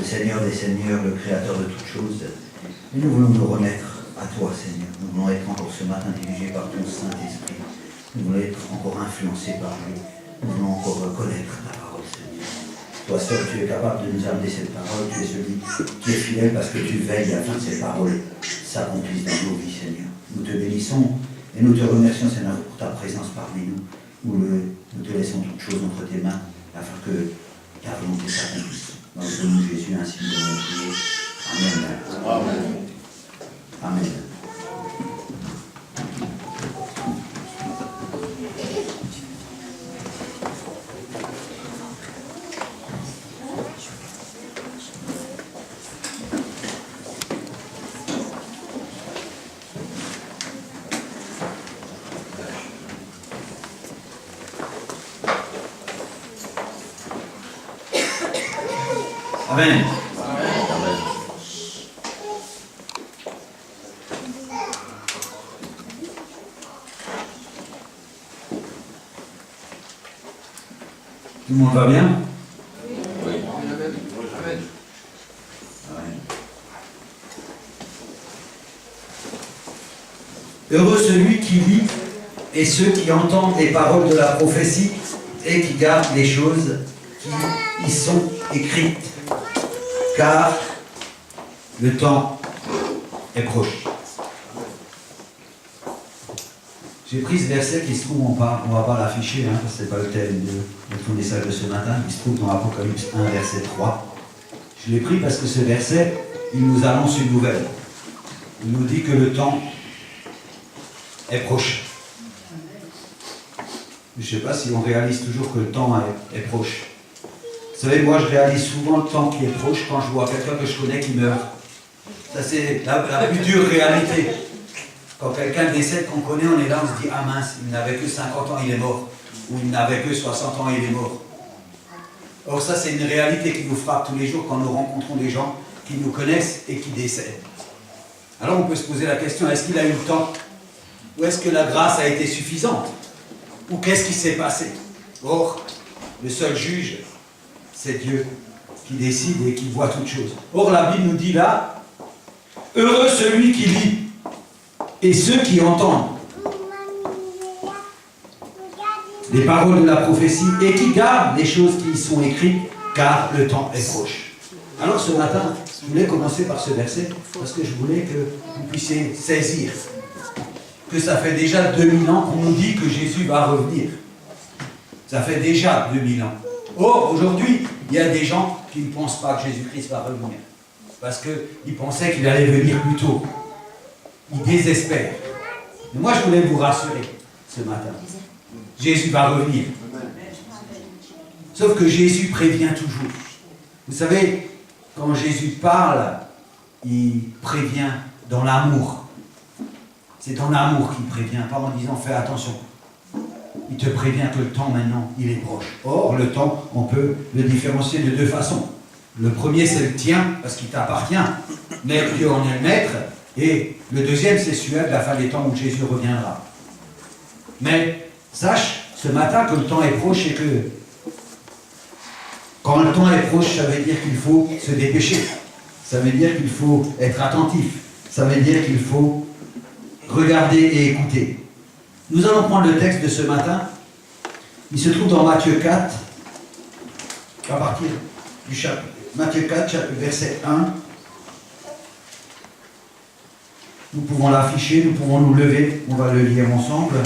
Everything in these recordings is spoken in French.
le Seigneur des Seigneurs, le Créateur de toutes choses. Et nous voulons nous remettre à toi, Seigneur. Nous voulons être encore ce matin dirigés par ton Saint-Esprit. Nous voulons être encore influencés par lui. Nous voulons encore connaître ta parole, Seigneur. Toi seul, tu es capable de nous amener cette parole. Tu es celui qui est fidèle parce que tu veilles afin que ces paroles s'accomplissent dans nos vies, Seigneur. Nous te bénissons et nous te remercions, Seigneur, pour ta présence parmi nous. Nous te laissons toutes choses entre tes mains afin que ta volonté s'accomplisse. Dans le nom de Jésus, ainsi nous avons prié. Amen. Amen. Amen. Amen. Tout le monde va bien? Oui. Heureux celui qui lit et ceux qui entendent les paroles de la prophétie et qui gardent les choses qui y sont écrites, car le temps est proche. J'ai pris ce verset qui se trouve, on ne va pas l'afficher, parce que ce n'est pas le thème de notre message de ce matin, qui se trouve dans Apocalypse 1, verset 3. Je l'ai pris parce que ce verset, il nous annonce une nouvelle. Il nous dit que le temps est proche. Je ne sais pas si on réalise toujours que le temps est proche. Vous savez, moi je réalise souvent le temps qui est proche quand je vois quelqu'un que je connais qui meurt. Ça c'est la plus dure réalité. Quand quelqu'un décède qu'on connaît, on est là, on se dit « Ah mince, il n'avait que 50 ans, il est mort. » Ou « Il n'avait que 60 ans, il est mort. » Or ça c'est une réalité qui nous frappe tous les jours quand nous rencontrons des gens qui nous connaissent et qui décèdent. Alors on peut se poser la question, est-ce qu'il a eu le temps? Ou est-ce que la grâce a été suffisante? Ou qu'est-ce qui s'est passé? Or, le seul juge, c'est Dieu qui décide et qui voit toutes choses. Or, la Bible nous dit là, « Heureux celui qui lit et ceux qui entendent les paroles de la prophétie et qui gardent les choses qui y sont écrites, car le temps est proche. » Alors ce matin, je voulais commencer par ce verset parce que je voulais que vous puissiez saisir que ça fait déjà 2000 ans qu'on nous dit que Jésus va revenir. Ça fait déjà 2000 ans. Or, aujourd'hui, il y a des gens qui ne pensent pas que Jésus-Christ va revenir. Parce qu'ils pensaient qu'il allait venir plus tôt. Ils désespèrent. Mais moi, je voulais vous rassurer ce matin. Jésus va revenir. Sauf que Jésus prévient toujours. Vous savez, quand Jésus parle, il prévient dans l'amour. C'est dans l'amour qu'il prévient, pas en disant « fais attention ». Il te prévient que le temps maintenant, il est proche. Or, le temps, on peut le différencier de deux façons. Le premier, c'est le tien, parce qu'il t'appartient, mais Dieu en est le maître. Et le deuxième, c'est celui de la fin des temps où Jésus reviendra. Mais sache ce matin que le temps est proche et que quand le temps est proche, ça veut dire qu'il faut se dépêcher. Ça veut dire qu'il faut être attentif. Ça veut dire qu'il faut regarder et écouter. Nous allons prendre le texte de ce matin. Il se trouve dans Matthieu 4, à partir du chapitre. Matthieu 4, verset 1. Nous pouvons l'afficher, nous pouvons nous lever, on va le lire ensemble.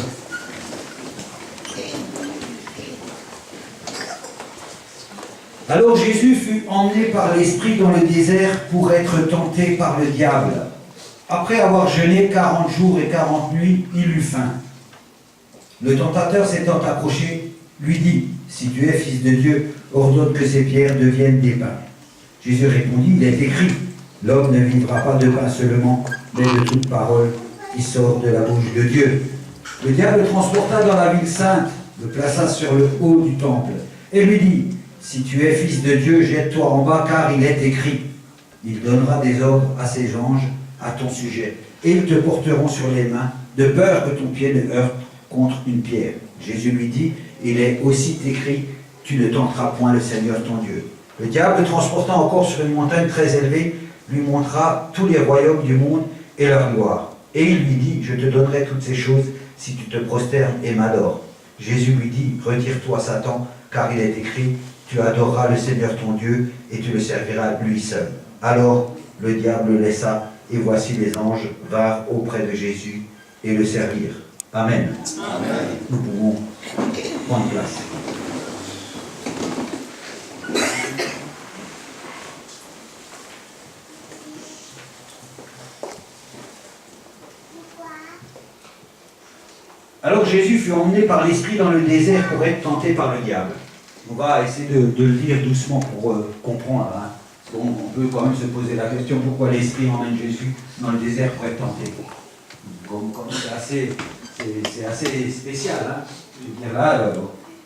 Alors Jésus fut emmené par l'Esprit dans le désert pour être tenté par le diable. Après avoir jeûné 40 jours et 40 nuits, il eut faim. Le tentateur s'étant approché, lui dit, « Si tu es fils de Dieu, ordonne que ces pierres deviennent des pains. » Jésus répondit, « Il est écrit, l'homme ne vivra pas de pain seulement, mais de toute parole qui sort de la bouche de Dieu. » Le diable le transporta dans la ville sainte, le plaça sur le haut du temple, et lui dit, « Si tu es fils de Dieu, jette-toi en bas, car il est écrit, il donnera des ordres à ses anges à ton sujet, et ils te porteront sur les mains, de peur que ton pied ne heurte contre une pierre. » Jésus lui dit, « Il est aussi écrit, tu ne tenteras point le Seigneur ton Dieu. » Le diable, transportant encore sur une montagne très élevée, lui montra tous les royaumes du monde et leur gloire. Et il lui dit, je te donnerai toutes ces choses si tu te prosternes et m'adores. Jésus lui dit, retire-toi Satan, car il est écrit, tu adoreras le Seigneur ton Dieu et tu le serviras lui seul. Alors le diable le laissa, et voici les anges vinrent auprès de Jésus et le servirent. Amen. Amen. Nous pouvons prendre place. Alors Jésus fut emmené par l'Esprit dans le désert pour être tenté par le diable. On va essayer de le lire doucement pour comprendre. Hein. Parce qu'on peut quand même se poser la question pourquoi l'Esprit emmène Jésus dans le désert pour être tenté. Comme c'est assez spécial. Hein.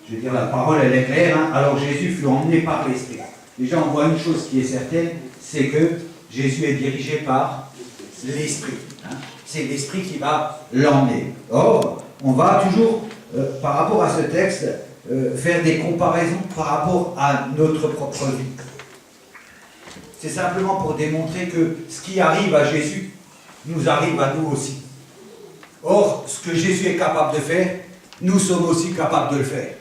Je veux dire, la parole elle est claire. Hein. Alors Jésus fut emmené par l'Esprit. Déjà on voit une chose qui est certaine, c'est que Jésus est dirigé par l'Esprit. Hein. C'est l'Esprit qui va l'emmener. Or, on va toujours, par rapport à ce texte, faire des comparaisons par rapport à notre propre vie. C'est simplement pour démontrer que ce qui arrive à Jésus nous arrive à nous aussi. Or, ce que Jésus est capable de faire, nous sommes aussi capables de le faire.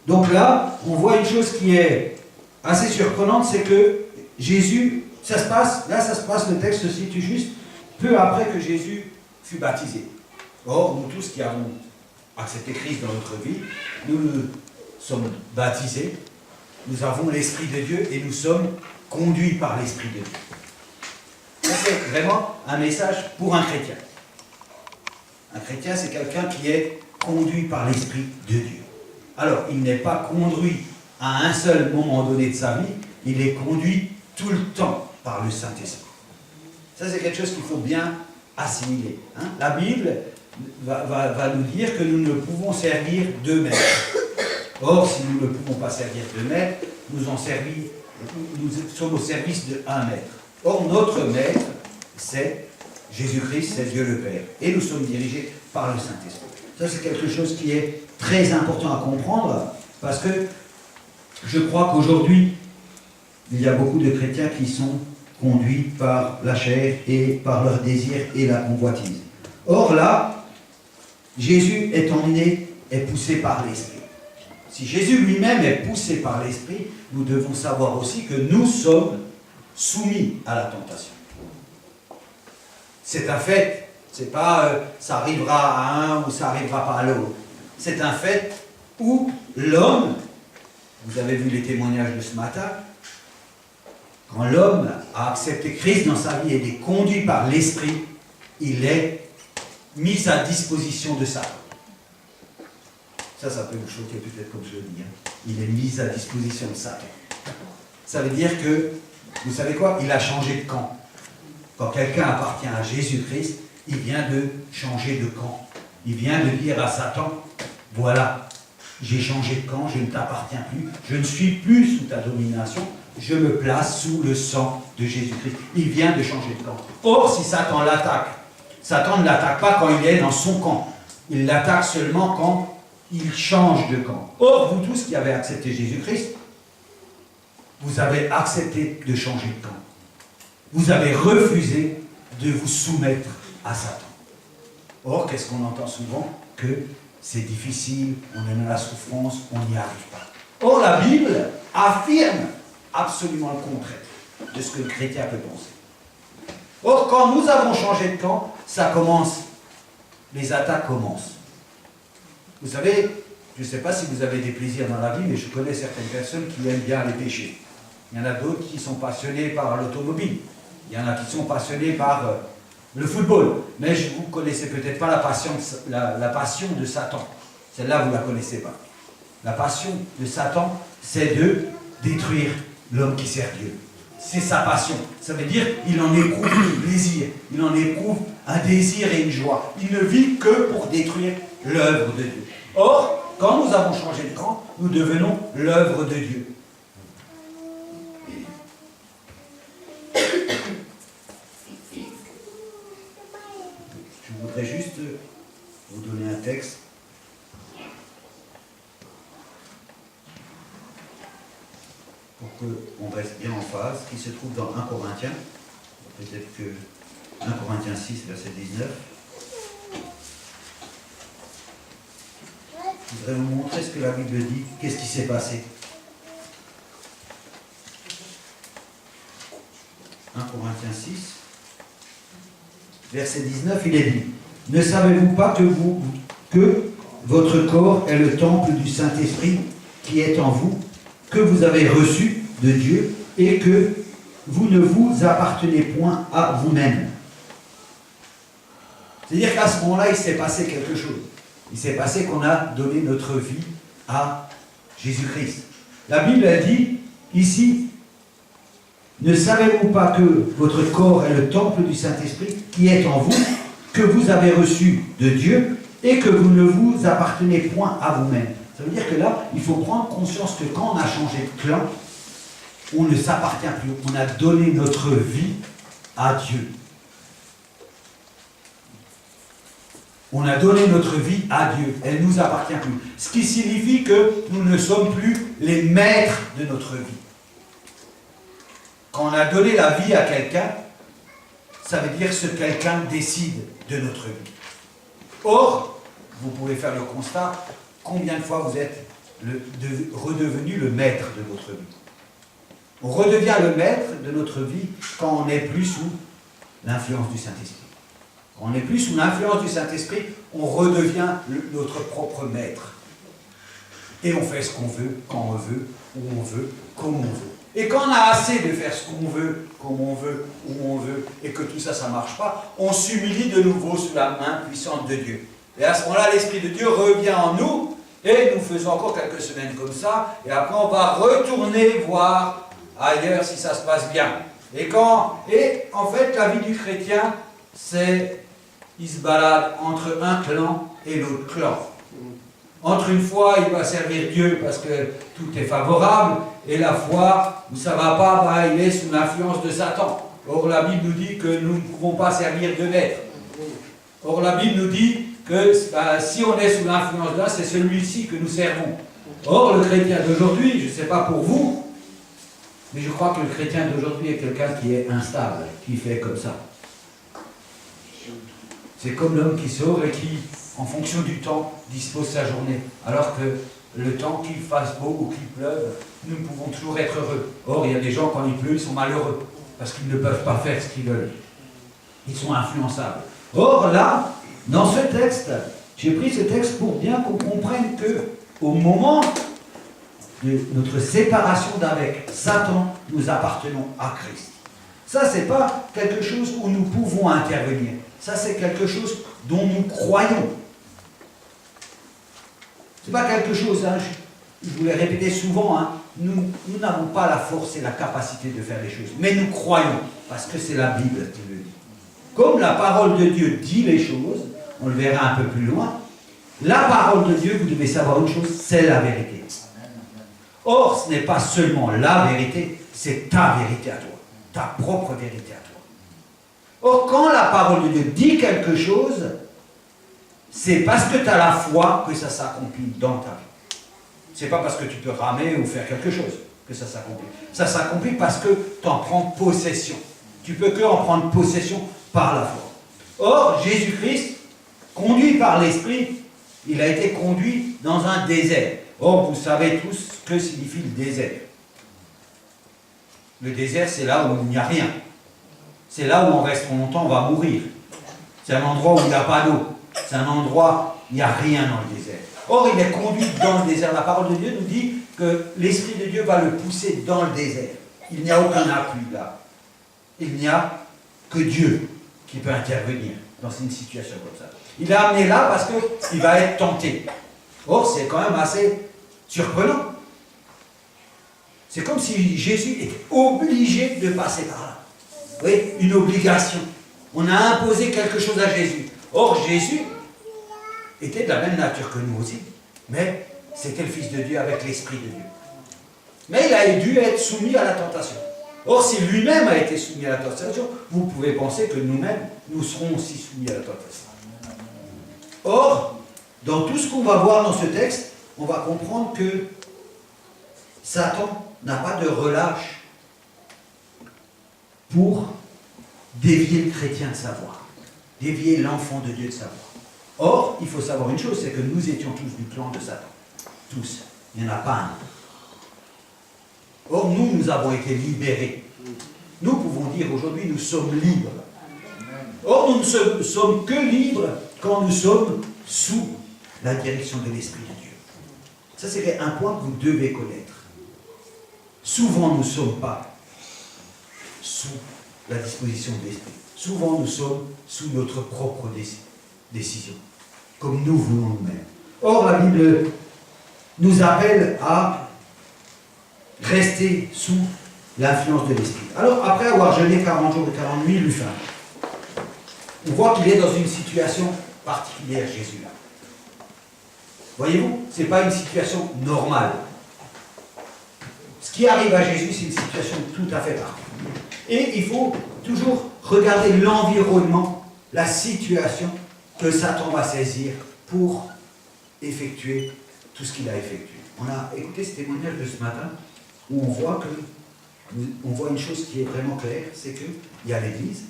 Donc là, on voit une chose qui est assez surprenante, c'est que Jésus, ça se passe, le texte se situe juste peu après que Jésus fut baptisé. Or, nous tous qui avons accepté Christ dans notre vie, nous sommes baptisés, nous avons l'Esprit de Dieu et nous sommes conduits par l'Esprit de Dieu. Ça, c'est vraiment un message pour un chrétien. Un chrétien, c'est quelqu'un qui est conduit par l'Esprit de Dieu. Alors, il n'est pas conduit à un seul moment donné de sa vie, il est conduit tout le temps par le Saint-Esprit. Ça, c'est quelque chose qu'il faut bien assimiler. Hein? La Bible va nous dire que nous ne pouvons servir deux maîtres. Or, si nous ne pouvons pas servir deux maîtres, nous sommes au service d'un maître. Or, notre maître, c'est Jésus-Christ, c'est Dieu le Père. Et nous sommes dirigés par le Saint-Esprit. Ça, c'est quelque chose qui est très important à comprendre, parce que je crois qu'aujourd'hui, il y a beaucoup de chrétiens qui sont conduits par la chair et par leur désir et la convoitise. Or là, Jésus est emmené, est poussé par l'Esprit. Si Jésus lui-même est poussé par l'Esprit, nous devons savoir aussi que nous sommes soumis à la tentation. C'est un fait, c'est pas ça arrivera à un ou ça arrivera pas à l'autre. C'est un fait où l'homme, vous avez vu les témoignages de ce matin, quand l'homme a accepté Christ dans sa vie et est conduit par l'Esprit, il est mis à disposition de Satan. Ça peut vous choquer peut-être comme je le dis. Hein. Il est mis à disposition de Satan. Ça veut dire que, vous savez quoi? Il a changé de camp. Quand quelqu'un appartient à Jésus-Christ, il vient de changer de camp. Il vient de dire à Satan, voilà, j'ai changé de camp, je ne t'appartiens plus, je ne suis plus sous ta domination, je me place sous le sang de Jésus-Christ. Il vient de changer de camp. Or, si Satan l'attaque, Satan ne l'attaque pas quand il est dans son camp. Il l'attaque seulement quand il change de camp. Or, vous tous qui avez accepté Jésus-Christ, vous avez accepté de changer de camp. Vous avez refusé de vous soumettre à Satan. Or, qu'est-ce qu'on entend souvent? Que c'est difficile, on est dans la souffrance, on n'y arrive pas. Or, la Bible affirme absolument le contraire de ce que le chrétien peut penser. Or, quand nous avons changé de camp, ça commence, les attaques commencent. Vous savez, je ne sais pas si vous avez des plaisirs dans la vie, mais je connais certaines personnes qui aiment bien les péchés. Il y en a d'autres qui sont passionnés par l'automobile. Il y en a qui sont passionnés par le football. Mais vous ne connaissez peut-être pas la passion de Satan. Celle-là, vous ne la connaissez pas. La passion de Satan, c'est de détruire l'homme qui sert Dieu. C'est sa passion. Ça veut dire qu'il en éprouve du plaisir. Il en éprouve un désir et une joie. Il ne vit que pour détruire l'œuvre de Dieu. Or, quand nous avons changé de camp, nous devenons l'œuvre de Dieu. Je voudrais juste vous donner un texte. qu'on reste bien en phase, qui se trouve dans 1 Corinthiens, peut-être que 1 Corinthiens 6, verset 19. Je voudrais vous montrer ce que la Bible dit, qu'est-ce qui s'est passé. 1 Corinthiens 6, verset 19, il est dit, « Ne savez-vous pas que votre corps est le temple du Saint-Esprit qui est en vous, que vous avez reçu de Dieu et que vous ne vous appartenez point à vous-même. » C'est-à-dire qu'à ce moment-là, il s'est passé quelque chose. Il s'est passé qu'on a donné notre vie à Jésus-Christ. La Bible a dit, ici, « Ne savez-vous pas que votre corps est le temple du Saint-Esprit qui est en vous, que vous avez reçu de Dieu et que vous ne vous appartenez point à vous-même. » Ça veut dire que là, il faut prendre conscience que quand on a changé de clan, on ne s'appartient plus. On a donné notre vie à Dieu. On a donné notre vie à Dieu. Elle ne nous appartient plus. Ce qui signifie que nous ne sommes plus les maîtres de notre vie. Quand on a donné la vie à quelqu'un, ça veut dire que ce quelqu'un décide de notre vie. Or, vous pouvez faire le constat, combien de fois vous êtes redevenu le maître de votre vie. On redevient le maître de notre vie quand on n'est plus sous l'influence du Saint-Esprit. Quand on n'est plus sous l'influence du Saint-Esprit, on redevient notre propre maître. Et on fait ce qu'on veut, quand on veut, où on veut, comme on veut. Et quand on a assez de faire ce qu'on veut, comme on veut, où on veut, et que tout ça, ça ne marche pas, on s'humilie de nouveau sous la main puissante de Dieu. Et à ce moment-là, l'Esprit de Dieu revient en nous, et nous faisons encore quelques semaines comme ça, et après on va retourner voir ailleurs si ça se passe bien. Et en fait, la vie du chrétien, c'est, il se balade entre un clan et l'autre clan. Entre une fois, il va servir Dieu parce que tout est favorable, et la fois où ça ne va pas, il est sous l'influence de Satan. Or, la Bible nous dit que nous ne pouvons pas servir de maître. Or, la Bible nous dit que si on est sous l'influence d'un, c'est celui-ci que nous servons. Or, le chrétien d'aujourd'hui, je ne sais pas pour vous, mais je crois que le chrétien d'aujourd'hui est quelqu'un qui est instable, qui fait comme ça. C'est comme l'homme qui sort et qui, en fonction du temps, dispose sa journée. Alors que le temps, qu'il fasse beau ou qu'il pleuve, nous pouvons toujours être heureux. Or, il y a des gens, quand il pleut, ils sont malheureux, parce qu'ils ne peuvent pas faire ce qu'ils veulent. Ils sont influençables. Or, là, dans ce texte, j'ai pris ce texte pour bien qu'on comprenne qu'au moment de notre séparation d'avec Satan, nous appartenons à Christ. Ça, ce n'est pas quelque chose où nous pouvons intervenir. Ça, c'est quelque chose dont nous croyons. Ce n'est pas quelque chose, je vous l'ai répété souvent, nous n'avons pas la force et la capacité de faire les choses. Mais nous croyons, parce que c'est la Bible qui le dit. Comme la parole de Dieu dit les choses, on le verra un peu plus loin, la parole de Dieu, vous devez savoir une chose, c'est la vérité. Or, ce n'est pas seulement la vérité, c'est ta vérité à toi, ta propre vérité à toi. Or, quand la parole de Dieu dit quelque chose, c'est parce que tu as la foi que ça s'accomplit dans ta vie. Ce n'est pas parce que tu peux ramer ou faire quelque chose que ça s'accomplit. Ça s'accomplit parce que tu en prends possession. Tu peux que en prendre possession par la foi. Or, Jésus-Christ, conduit par l'Esprit, il a été conduit dans un désert. Or, vous savez tous ce que signifie le désert. Le désert, c'est là où il n'y a rien. C'est là où on reste longtemps, on va mourir. C'est un endroit où il n'y a pas d'eau. C'est un endroit où il n'y a rien dans le désert. Or, il est conduit dans le désert. La parole de Dieu nous dit que l'Esprit de Dieu va le pousser dans le désert. Il n'y a aucun appui là. Il n'y a que Dieu qui peut intervenir dans une situation comme ça. Il est amené là parce qu'il va être tenté. Or, c'est quand même assez surprenant. C'est comme si Jésus était obligé de passer par là. Oui, une obligation. On a imposé quelque chose à Jésus. Or, Jésus était de la même nature que nous aussi, mais c'était le Fils de Dieu avec l'Esprit de Dieu. Mais il a dû être soumis à la tentation. Or, si lui-même a été soumis à la tentation, vous pouvez penser que nous-mêmes, nous serons aussi soumis à la tentation. Or, dans tout ce qu'on va voir dans ce texte, on va comprendre que Satan n'a pas de relâche pour dévier le chrétien de sa voie, dévier l'enfant de Dieu de sa voie. Or, il faut savoir une chose, c'est que nous étions tous du clan de Satan. Tous. Il n'y en a pas un. Or, nous avons été libérés. Nous pouvons dire aujourd'hui, nous sommes libres. Or, nous ne sommes que libres quand nous sommes sous la direction de l'Esprit de Dieu. Ça, c'est un point que vous devez connaître. Souvent, nous ne sommes pas sous la disposition de l'Esprit. Souvent, nous sommes sous notre propre décision, comme nous voulons nous-mêmes. Or, la Bible nous appelle à rester sous l'influence de l'Esprit. Alors, après avoir jeûné 40 jours et 40 nuits, il eut faim. On voit qu'il est dans une situation particulière, Jésus, là. Voyez-vous, ce n'est pas une situation normale. Ce qui arrive à Jésus, c'est une situation tout à fait particulière. Et il faut toujours regarder l'environnement, la situation que Satan va saisir pour effectuer tout ce qu'il a effectué. On a écouté ce témoignage de ce matin où on voit une chose qui est vraiment claire, c'est qu'il y a l'Église,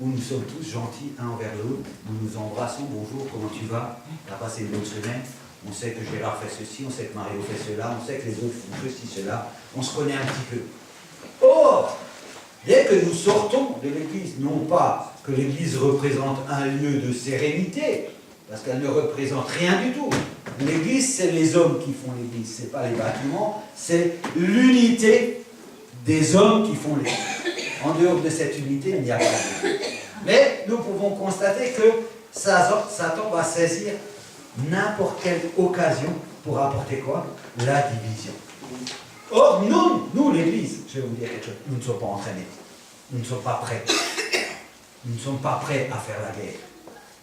où nous sommes tous gentils un envers l'autre, nous nous embrassons, bonjour, comment tu vas? Tu as passé une bonne semaine? On sait que Gérard fait ceci, on sait que Mario fait cela, on sait que les autres font ceci, cela, on se connaît un petit peu. Or, dès que nous sortons de l'Église, non pas que l'Église représente un lieu de sérénité, parce qu'elle ne représente rien du tout. L'Église, c'est les hommes qui font l'Église, ce n'est pas les bâtiments, c'est l'unité des hommes qui font l'Église. En dehors de cette unité, il n'y a pas d'Église. Mais nous pouvons constater que Satan va saisir n'importe quelle occasion pour apporter quoi? La division. Or, nous l'Église, je vais vous dire quelque chose, nous ne sommes pas entraînés. Nous ne sommes pas prêts. Nous ne sommes pas prêts à faire la guerre.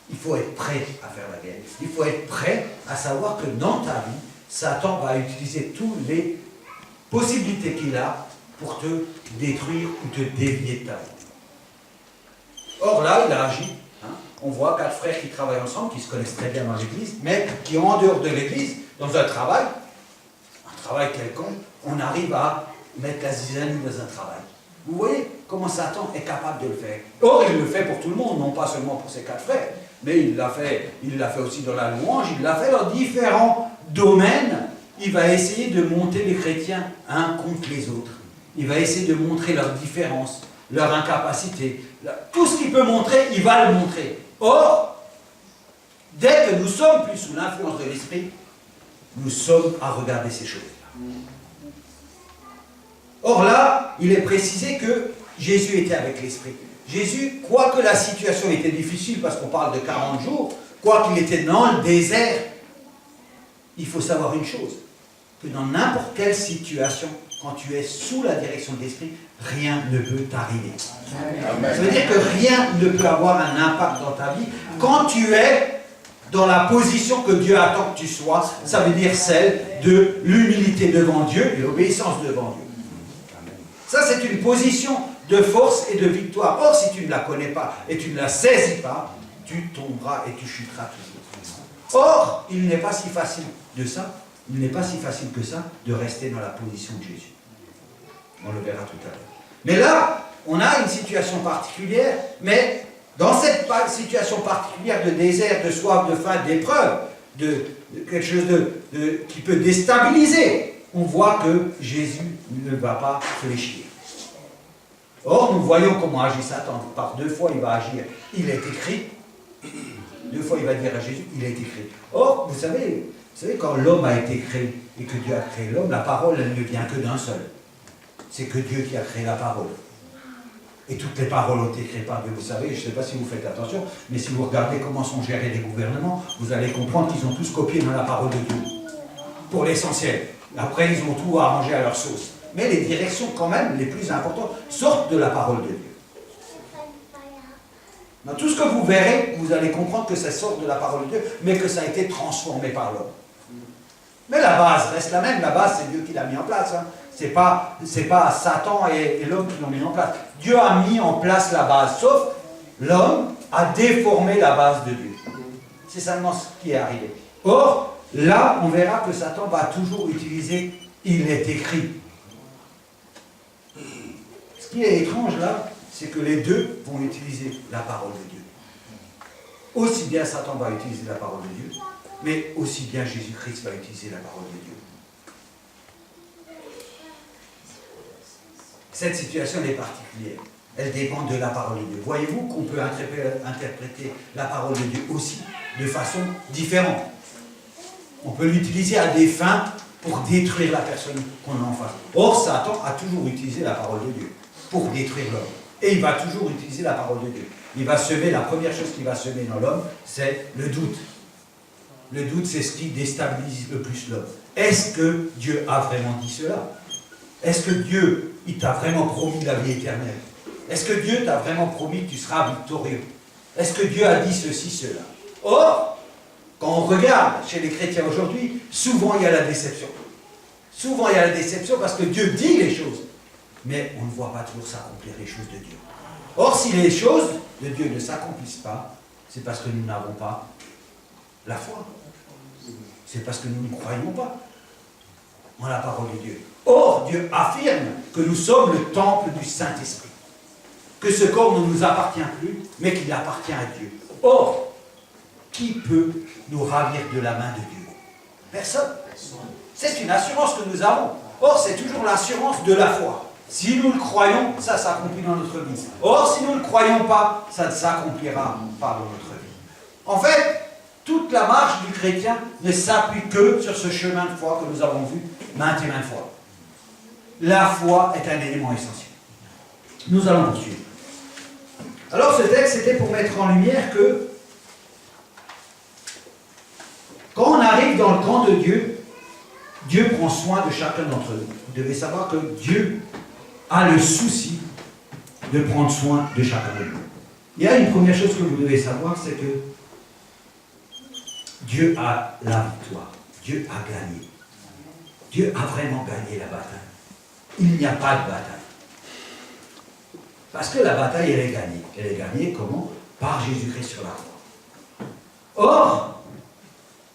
Il faut être prêt à faire la guerre. Il faut être prêt à savoir que dans ta vie, Satan va utiliser toutes les possibilités qu'il a pour te détruire ou te dévier de ta vie. Or là, il a agi. On voit 4 frères qui travaillent ensemble, qui se connaissent très bien dans l'Église, mais qui en dehors de l'Église, dans un travail quelconque, on arrive à mettre la zizanie dans un travail. Vous voyez comment Satan est capable de le faire. Or, il le fait pour tout le monde, non pas seulement pour ses 4 frères, mais il l'a fait aussi dans la louange, il l'a fait dans différents domaines. Il va essayer de monter les chrétiens un contre les autres. Il va essayer de montrer leurs différences, leur incapacité. Tout ce qu'il peut montrer, il va le montrer. Or, dès que nous sommes plus sous l'influence de l'Esprit, nous sommes à regarder ces choses-là. Or là, il est précisé que Jésus était avec l'Esprit. Jésus, quoique la situation était difficile, parce qu'on parle de 40 jours, quoiqu'il était dans le désert, il faut savoir une chose, que dans n'importe quelle situation, quand tu es sous la direction de l'Esprit, rien ne peut t'arriver. Ça veut dire que rien ne peut avoir un impact dans ta vie. Quand tu es dans la position que Dieu attend que tu sois, ça veut dire celle de l'humilité devant Dieu et l'obéissance devant Dieu. Ça, c'est une position de force et de victoire. Or, si tu ne la connais pas et tu ne la saisis pas, tu tomberas et tu chuteras toujours. Or, il n'est pas si facile de ça, il n'est pas si facile que ça de rester dans la position de Jésus. On le verra tout à l'heure. Mais là, on a une situation particulière, mais dans cette situation particulière de désert, de soif, de faim, d'épreuve, de quelque chose qui peut déstabiliser, on voit que Jésus ne va pas fléchir. Or, nous voyons comment agit Satan. Par 2 fois, il va agir. Il est écrit. 2 fois, il va dire à Jésus, il est écrit. Or, vous savez quand l'homme a été créé et que Dieu a créé l'homme, la parole, elle ne vient que d'un seul. C'est que Dieu qui a créé la parole. Et toutes les paroles ont été créées par Dieu. Vous savez, je ne sais pas si vous faites attention, mais si vous regardez comment sont gérés les gouvernements, vous allez comprendre qu'ils ont tous copié dans la parole de Dieu. Pour l'essentiel. Après, ils ont tout arrangé à leur sauce. Mais les directions, quand même, les plus importantes, sortent de la parole de Dieu. Dans tout ce que vous verrez, vous allez comprendre que ça sort de la parole de Dieu, mais que ça a été transformé par l'homme. Mais la base reste la même. La base, c'est Dieu qui l'a mis en place. C'est pas Satan et l'homme qui l'ont mis en place. Dieu a mis en place la base, sauf l'homme a déformé la base de Dieu. C'est seulement ce qui est arrivé. Or, là, on verra que Satan va toujours utiliser « il est écrit ». Ce qui est étrange là, c'est que les deux vont utiliser la parole de Dieu. Aussi bien Satan va utiliser la parole de Dieu, mais aussi bien Jésus-Christ va utiliser la parole de Dieu. Cette situation est particulière. Elle dépend de la parole de Dieu. Voyez-vous qu'on peut interpréter la parole de Dieu aussi de façon différente. On peut l'utiliser à des fins pour détruire la personne qu'on a en face. Or, Satan a toujours utilisé la parole de Dieu pour détruire l'homme. Et il va toujours utiliser la parole de Dieu. Il va semer, la première chose qu'il va semer dans l'homme, c'est le doute. Le doute, c'est ce qui déstabilise le plus l'homme. Est-ce que Dieu a vraiment dit cela? Est-ce que Dieu, il t'a vraiment promis la vie éternelle? Est-ce que Dieu t'a vraiment promis que tu seras victorieux? Est-ce que Dieu a dit ceci, cela? Or, quand on regarde chez les chrétiens aujourd'hui, souvent il y a la déception. Souvent il y a la déception parce que Dieu dit les choses, mais on ne voit pas toujours s'accomplir les choses de Dieu. Or, si les choses de Dieu ne s'accomplissent pas, c'est parce que nous n'avons pas la foi. C'est parce que nous ne croyons pas en la parole de Dieu. Or, Dieu affirme que nous sommes le temple du Saint-Esprit. Que ce corps ne nous appartient plus, mais qu'il appartient à Dieu. Or, qui peut nous ravir de la main de Dieu? Personne. C'est une assurance que nous avons. Or, c'est toujours l'assurance de la foi. Si nous le croyons, ça s'accomplit dans notre vie. Or, si nous ne le croyons pas, ça ne s'accomplira pas dans notre vie. En fait, toute la marche du chrétien ne s'appuie que sur ce chemin de foi que nous avons vu maintes et maintes fois. La foi est un élément essentiel. Nous allons poursuivre. Alors, ce texte, c'était pour mettre en lumière que quand on arrive dans le camp de Dieu, Dieu prend soin de chacun d'entre nous. Vous devez savoir que Dieu a le souci de prendre soin de chacun de nous. Il y a une première chose que vous devez savoir, c'est que Dieu a la victoire. Dieu a gagné. Dieu a vraiment gagné la bataille. Il n'y a pas de bataille. Parce que la bataille, elle est gagnée. Elle est gagnée comment? Par Jésus-Christ sur la croix. Or,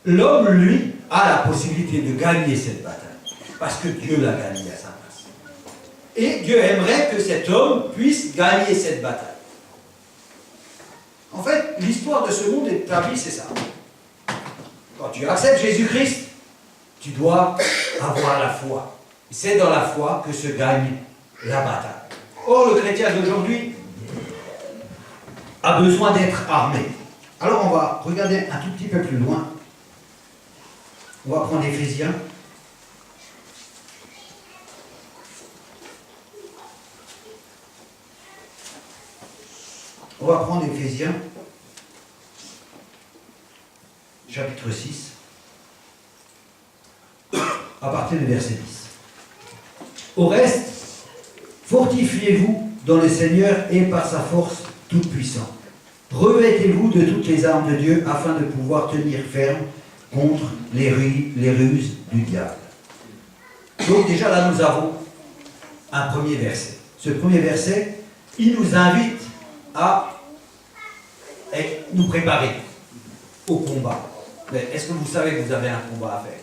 l'homme, lui, a la possibilité de gagner cette bataille. Parce que Dieu l'a gagnée à sa place. Et Dieu aimerait que cet homme puisse gagner cette bataille. En fait, l'histoire de ce monde et de ta vie, c'est ça. Quand tu acceptes Jésus-Christ, tu dois avoir la foi. C'est dans la foi que se gagne la bataille. Or, le chrétien d'aujourd'hui a besoin d'être armé. Alors, on va regarder un tout petit peu plus loin. On va prendre Éphésiens. On va prendre Éphésiens, chapitre 6, à partir du verset 10. Au reste, fortifiez-vous dans le Seigneur et par sa force toute puissante. Revêtez-vous de toutes les armes de Dieu afin de pouvoir tenir ferme contre les ruses du diable. Donc déjà là nous avons un premier verset. Ce premier verset, il nous invite à nous préparer au combat. Mais est-ce que vous savez que vous avez un combat à faire?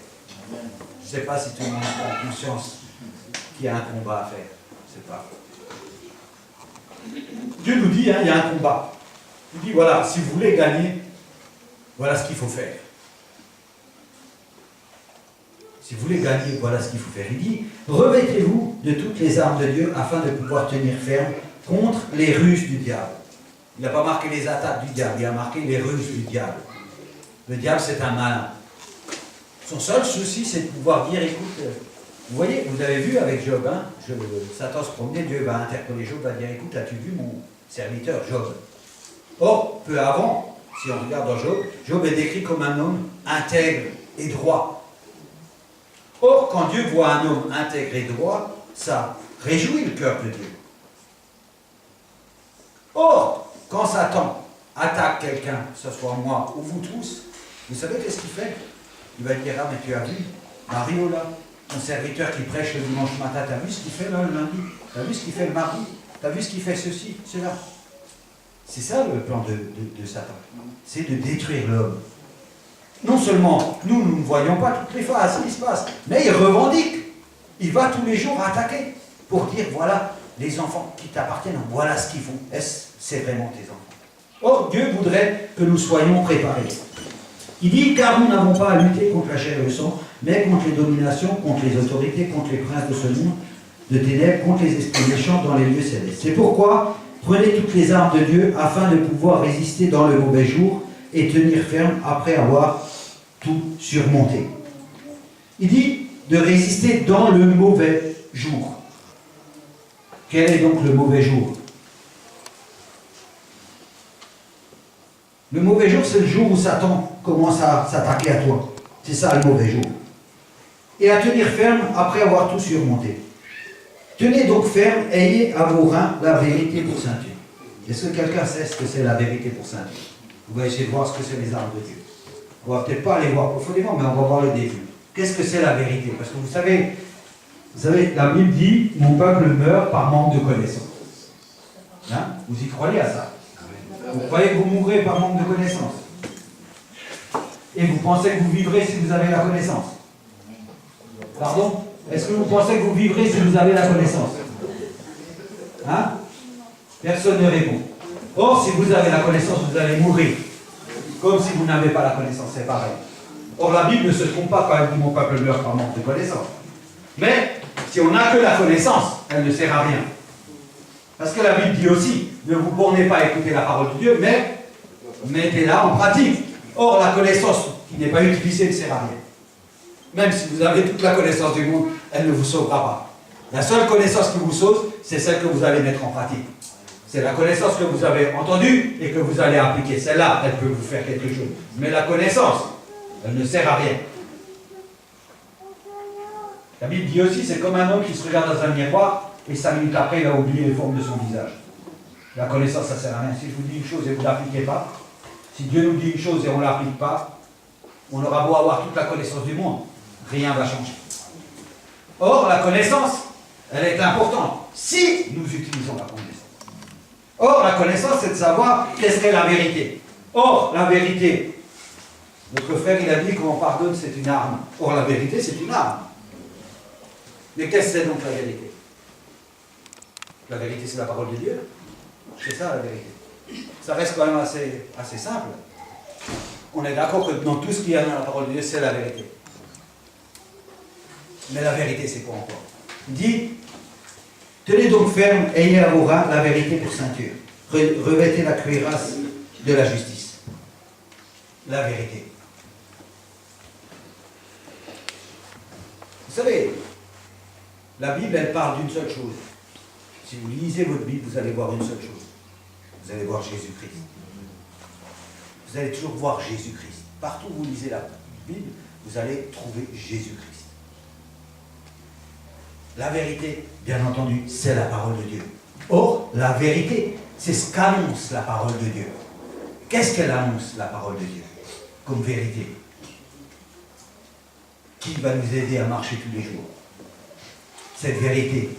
Je ne sais pas si tout le monde a conscience qu'il y a un combat à faire. Je ne sais pas. Dieu nous dit, il y a un combat. Il dit, voilà, si vous voulez gagner, voilà ce qu'il faut faire. Si vous voulez gagner, voilà ce qu'il faut faire. Il dit, revêtez-vous de toutes les armes de Dieu afin de pouvoir tenir ferme contre les ruses du diable. Il n'a pas marqué les attaques du diable, il a marqué les ruses du diable. Le diable, c'est un malin. Son seul souci, c'est de pouvoir dire, écoute, vous voyez, vous avez vu avec Job, hein, Satan se promenait, Dieu va interpeller Job, va dire, écoute, as-tu vu mon serviteur Job? Or, peu avant, si on regarde dans Job, Job est décrit comme un homme intègre et droit. Or, quand Dieu voit un homme intègre et droit, ça réjouit le cœur de Dieu. Or, quand Satan attaque quelqu'un, que ce soit moi ou vous tous, vous savez qu'est-ce qu'il fait? Il va dire, ah mais tu as vu, Mario là, mon serviteur qui prêche le dimanche matin, tu as vu ce qu'il fait là le lundi? Tu as vu ce qu'il fait le mardi? Tu as vu ce qu'il fait ceci, cela? C'est ça le plan de Satan. C'est de détruire l'homme. Non seulement nous ne voyons pas toutes les phases qui se passent, mais il revendique. Il va tous les jours attaquer pour dire, voilà, les enfants qui t'appartiennent, voilà ce qu'ils font. Est-ce que c'est vraiment tes enfants? Or, Dieu voudrait que nous soyons préparés. Il dit, car nous n'avons pas à lutter contre la chair et le sang, mais contre les dominations, contre les autorités, contre les princes de ce monde, de ténèbres, contre les esprits méchants dans les lieux célestes. C'est pourquoi, prenez toutes les armes de Dieu, afin de pouvoir résister dans le mauvais jour, et tenir ferme après avoir tout surmonté. Il dit de résister dans le mauvais jour. Quel est donc le mauvais jour? Le mauvais jour, c'est le jour où Satan commence à s'attaquer à toi. C'est ça le mauvais jour. Et à tenir ferme après avoir tout surmonté. Tenez donc ferme, ayez à vos reins la vérité pour ceinture. Est-ce que quelqu'un sait ce que c'est la vérité pour ceinture? On va essayer de voir ce que c'est les armes de Dieu. On va peut-être pas aller voir profondément, mais on va voir le début. Qu'est-ce que c'est la vérité? Parce que vous savez, la Bible dit, mon peuple meurt par manque de connaissance. Hein? Vous y croyez à ça? Vous croyez que vous mourrez par manque de connaissance? Et vous pensez que vous vivrez si vous avez la connaissance? Pardon? Est-ce que vous pensez que vous vivrez si vous avez la connaissance? Hein? Personne ne répond. Or, si vous avez la connaissance, vous allez mourir. Comme si vous n'avez pas la connaissance, c'est pareil. Or, la Bible ne se trompe pas quand elle dit mon peuple meurt par manque de connaissance. Mais, si on n'a que la connaissance, elle ne sert à rien. Parce que la Bible dit aussi, ne vous bornez pas à écouter la parole de Dieu, mais mettez-la en pratique. Or, la connaissance qui n'est pas utilisée ne sert à rien. Même si vous avez toute la connaissance du monde, elle ne vous sauvera pas. La seule connaissance qui vous sauve, c'est celle que vous allez mettre en pratique. C'est la connaissance que vous avez entendue et que vous allez appliquer. Celle-là, elle peut vous faire quelque chose. Mais la connaissance, elle ne sert à rien. La Bible dit aussi, c'est comme un homme qui se regarde dans un miroir et 5 minutes après, il a oublié les formes de son visage. La connaissance, ça ne sert à rien. Si je vous dis une chose et vous ne l'appliquez pas, si Dieu nous dit une chose et on ne l'applique pas, on aura beau avoir toute la connaissance du monde, rien ne va changer. Or, la connaissance, elle est importante si nous utilisons la connaissance. Or, la connaissance, c'est de savoir qu'est-ce qu'est la vérité. Or, la vérité, notre frère, il a dit qu'on pardonne, c'est une arme. Or, la vérité, c'est une arme. Mais qu'est-ce que c'est donc la vérité? La vérité, c'est la parole de Dieu. C'est ça, la vérité. Ça reste quand même assez simple. On est d'accord que dans tout ce qu'il y a dans la parole de Dieu, c'est la vérité. Mais la vérité, c'est quoi encore? Il dit, tenez donc ferme, ayez à vos reins la vérité pour ceinture. Revêtez la cuirasse de la justice. La vérité. Vous savez, la Bible, elle parle d'une seule chose. Si vous lisez votre Bible, vous allez voir une seule chose. Vous allez voir Jésus-Christ. Vous allez toujours voir Jésus-Christ. Partout où vous lisez la Bible, vous allez trouver Jésus-Christ. La vérité, bien entendu, c'est la parole de Dieu. Or, la vérité, c'est ce qu'annonce la parole de Dieu. Qu'est-ce qu'elle annonce, la parole de Dieu, comme vérité? Qui va nous aider à marcher tous les jours? Cette vérité,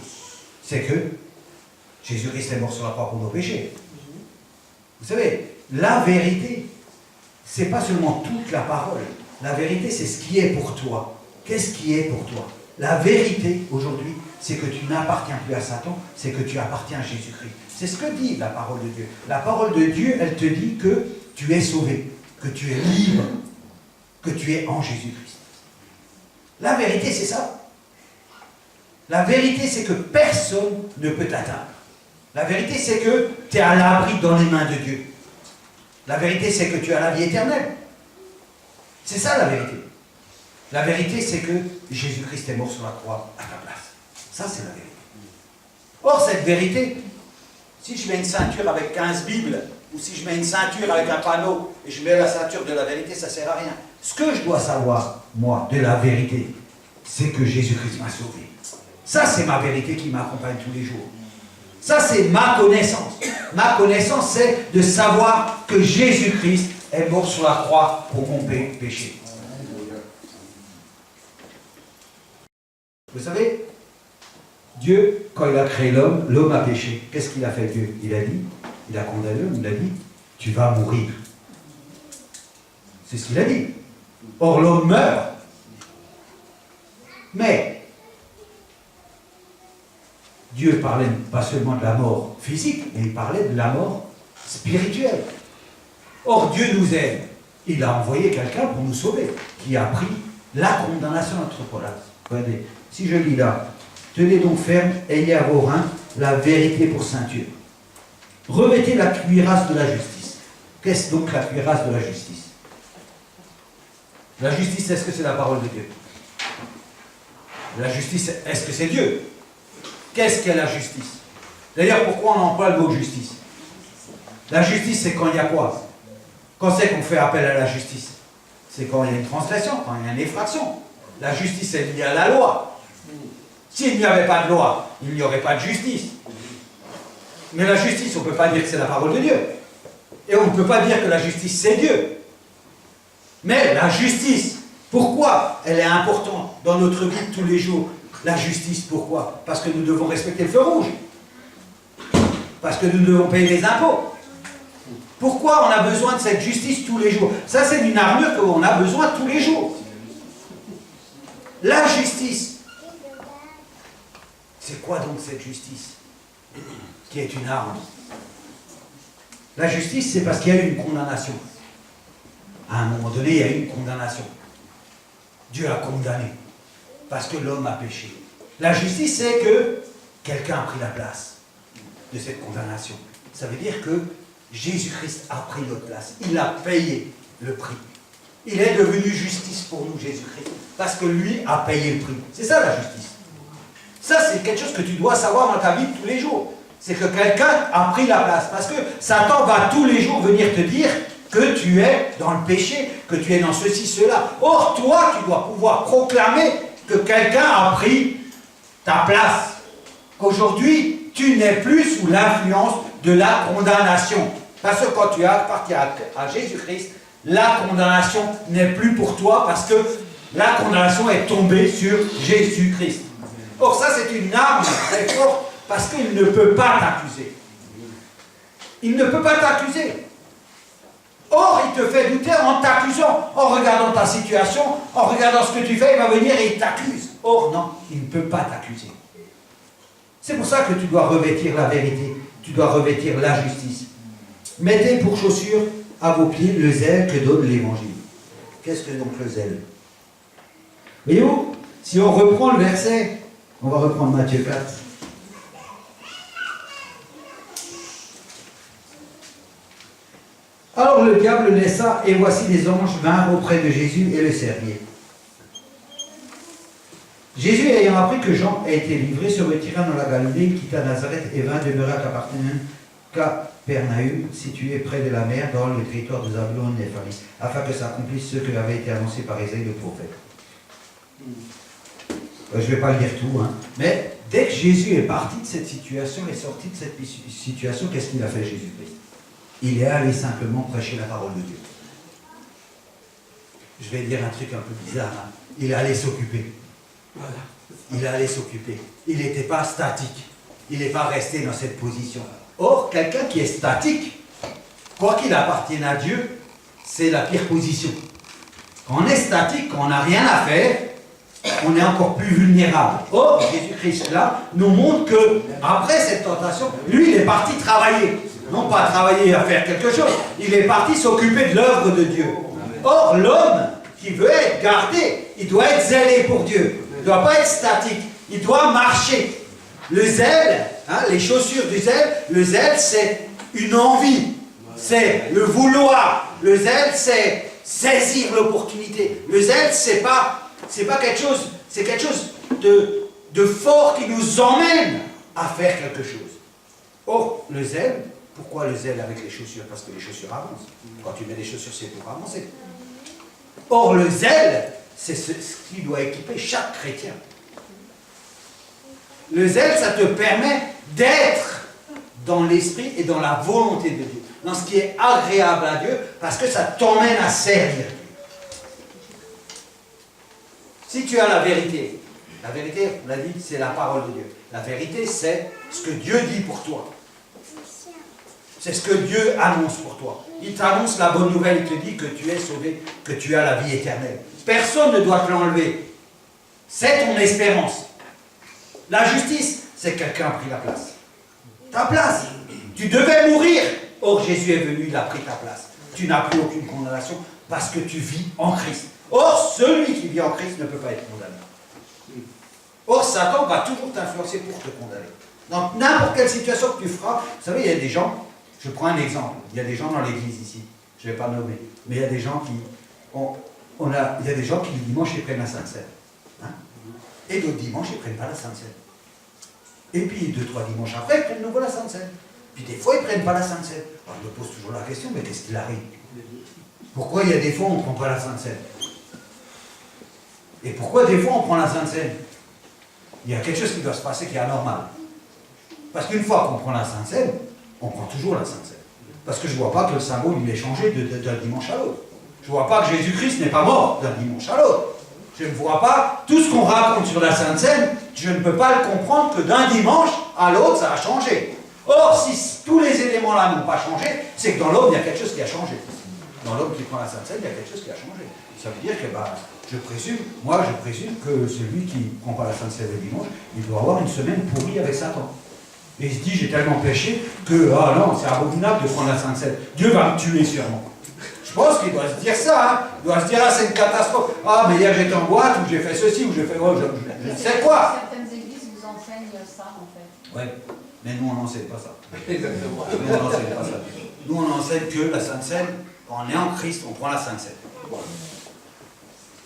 c'est que Jésus-Christ est mort sur la croix pour nos péchés. Vous savez, la vérité, c'est pas seulement toute la parole. La vérité, c'est ce qui est pour toi. Qu'est-ce qui est pour toi? La vérité, aujourd'hui, c'est que tu n'appartiens plus à Satan, c'est que tu appartiens à Jésus-Christ. C'est ce que dit la parole de Dieu. La parole de Dieu, elle te dit que tu es sauvé, que tu es libre, que tu es en Jésus-Christ. La vérité, c'est ça. La vérité, c'est que personne ne peut t'atteindre. La vérité, c'est que tu es à l'abri dans les mains de Dieu. La vérité, c'est que tu as la vie éternelle. C'est ça la vérité. La vérité, c'est que Jésus-Christ est mort sur la croix à ta place. Ça, c'est la vérité. Or, cette vérité, si je mets une ceinture avec 15 Bibles, ou si je mets une ceinture avec un panneau, et je mets la ceinture de la vérité, ça ne sert à rien. Ce que je dois savoir, moi, de la vérité, c'est que Jésus-Christ m'a sauvé. Ça, c'est ma vérité qui m'accompagne tous les jours. Ça, c'est ma connaissance. Ma connaissance, c'est de savoir que Jésus-Christ est mort sur la croix pour mon péché. Vous savez, Dieu, quand il a créé l'homme, l'homme a péché. Qu'est-ce qu'il a fait Dieu? Il a condamné l'homme, il a dit, tu vas mourir. C'est ce qu'il a dit. Or, l'homme meurt. Mais, Dieu parlait pas seulement de la mort physique, mais il parlait de la mort spirituelle. Or, Dieu nous aime. Il a envoyé quelqu'un pour nous sauver, qui a pris la condamnation à notre place. Regardez, si je lis là, tenez donc ferme, ayez à vos reins la vérité pour ceinture. Revêtez la cuirasse de la justice. Qu'est-ce donc la cuirasse de la justice? La justice, est-ce que c'est la parole de Dieu? La justice, est-ce que c'est Dieu? Qu'est-ce qu'est la justice? D'ailleurs, pourquoi on emploie le mot justice? La justice, c'est quand il y a quoi? Quand c'est qu'on fait appel à la justice? C'est quand il y a une transgression, quand il y a une infraction. La justice est liée à la loi. S'il n'y avait pas de loi, il n'y aurait pas de justice. Mais la justice, on ne peut pas dire que c'est la parole de Dieu. Et on ne peut pas dire que la justice, c'est Dieu. Mais la justice, pourquoi elle est importante dans notre vie de tous les jours? La justice, pourquoi? Parce que nous devons respecter le feu rouge. Parce que nous devons payer les impôts. Pourquoi on a besoin de cette justice tous les jours? Ça, c'est une armure qu'on a besoin tous les jours. La justice. C'est quoi donc cette justice qui est une arme? La justice, c'est parce qu'il y a eu une condamnation. À un moment donné, il y a eu une condamnation. Dieu a condamné parce que l'homme a péché. La justice, c'est que quelqu'un a pris la place de cette condamnation. Ça veut dire que Jésus-Christ a pris notre place. Il a payé le prix. Il est devenu justice pour nous, Jésus-Christ, parce que lui a payé le prix. C'est ça la justice. Ça, c'est quelque chose que tu dois savoir dans ta vie de tous les jours. C'est que quelqu'un a pris la place. Parce que Satan va tous les jours venir te dire que tu es dans le péché, que tu es dans ceci, cela. Or, toi, tu dois pouvoir proclamer que quelqu'un a pris ta place. Qu'aujourd'hui, tu n'es plus sous l'influence de la condamnation. Parce que quand tu appartiens à Jésus-Christ, la condamnation n'est plus pour toi parce que la condamnation est tombée sur Jésus-Christ. Or, ça, c'est une arme très forte parce qu'il ne peut pas t'accuser. Il ne peut pas t'accuser. Or, il te fait douter en t'accusant, en regardant ta situation, en regardant ce que tu fais, il va venir et il t'accuse. Or, non, il ne peut pas t'accuser. C'est pour ça que tu dois revêtir la vérité, tu dois revêtir la justice. Mettez pour chaussure à vos pieds le zèle que donne l'Évangile. Qu'est-ce que donc le zèle? Voyez-vous, si on reprend le verset, on va reprendre Matthieu 4. Alors le diable naissa, et voici des anges vinrent auprès de Jésus et le servirent. Jésus, ayant appris que Jean a été livré, se retira dans la Galilée, il quitta Nazareth et vint demeurer à Capernaum, situé près de la mer, dans le territoire de Zabulon et Nephtali, afin que s'accomplisse ce que avait été annoncé par Ésaïe le prophète. Je ne vais pas le dire tout, hein. Mais dès que Jésus est parti de cette situation, est sorti de cette situation, qu'est-ce qu'il a fait Jésus-Christ? Il est allé simplement prêcher la parole de Dieu. Je vais dire un truc un peu bizarre, hein. Il est allé s'occuper. Voilà. Il est allé s'occuper. Il n'était pas statique. Il n'est pas resté dans cette position. Or, quelqu'un qui est statique, quoi qu'il appartienne à Dieu, c'est la pire position. Quand on est statique, quand on n'a rien à faire, on est encore plus vulnérable. Or, Jésus-Christ, là, nous montre que, après cette tentation, lui, il est parti travailler. Non pas travailler à faire quelque chose. Il est parti s'occuper de l'œuvre de Dieu. Or, l'homme qui veut être gardé, il doit être zélé pour Dieu. Il ne doit pas être statique. Il doit marcher. Le zèle, hein, les chaussures du zèle, le zèle, c'est une envie. C'est le vouloir. Le zèle, c'est saisir l'opportunité. Le zèle, c'est pas quelque chose, c'est quelque chose de fort qui nous emmène à faire quelque chose. Or, le zèle, pourquoi le zèle avec les chaussures? Parce que les chaussures avancent. Quand tu mets des chaussures, c'est pour avancer. Or, le zèle, c'est ce qui doit équiper chaque chrétien. Le zèle, ça te permet d'être dans l'esprit et dans la volonté de Dieu, dans ce qui est agréable à Dieu, parce que ça t'emmène à servir Dieu. Si tu as la vérité, on l'a dit, c'est la parole de Dieu. La vérité, c'est ce que Dieu dit pour toi. C'est ce que Dieu annonce pour toi. Il t'annonce la bonne nouvelle, il te dit que tu es sauvé, que tu as la vie éternelle. Personne ne doit te l'enlever. C'est ton espérance. La justice, c'est que quelqu'un a pris la place. Ta place. Tu devais mourir. Or, Jésus est venu, il a pris ta place. Tu n'as plus aucune condamnation parce que tu vis en Christ. Or, celui qui vit en Christ ne peut pas être condamné. Or, Satan va toujours t'influencer pour te condamner. Dans n'importe quelle situation que tu feras, vous savez, il y a des gens, je prends un exemple, il y a des gens dans l'église ici, je ne vais pas nommer, mais il y a des gens qui, il y a des gens qui le dimanche, ils prennent la Sainte Seine. Hein? Et d'autres dimanches, ils ne prennent pas la Sainte Seine. Et puis, 2-3 dimanches après, ils prennent de nouveau la Sainte Seine. Puis des fois, ils ne prennent pas la Sainte Seine. Alors, je me pose toujours la question, mais qu'est-ce qu'il arrive? Pourquoi il y a des fois où on ne prend pas la Sainte Seine? Et pourquoi des fois on prend la Sainte Seine? Il y a quelque chose qui doit se passer qui est anormal. Parce qu'une fois qu'on prend la Sainte Seine, on prend toujours la Sainte Seine. Parce que je ne vois pas que le symbole il est changé d'un dimanche à l'autre. Je ne vois pas que Jésus-Christ n'est pas mort d'un dimanche à l'autre. Je ne vois pas tout ce qu'on raconte sur la Sainte Seine, je ne peux pas le comprendre que d'un dimanche à l'autre ça a changé. Or, si tous les éléments-là n'ont pas changé, c'est que dans l'homme il y a quelque chose qui a changé. Dans l'homme qui prend la Sainte Seine, il y a quelque chose qui a changé. Ça veut dire que, je présume que celui qui ne prend pas la Sainte Seine le dimanche, il doit avoir une semaine pourrie avec Satan. Et il se dit, j'ai tellement péché que, ah non, c'est abominable de prendre la Sainte Seine. Dieu va me tuer sûrement. Je pense qu'il doit se dire ça, hein. Il doit se dire, ah, c'est une catastrophe. Ah, mais hier j'étais en boîte, ou j'ai fait ceci, ou j'ai fait, oh, je sais quoi. Certaines églises vous enseignent ça, en fait. Oui, mais nous, on n'enseigne pas ça. Exactement. Nous, on n'enseigne pas ça. Nous, on enseigne que la Sainte Seine, quand on est en Christ, on prend la Sainte Seine.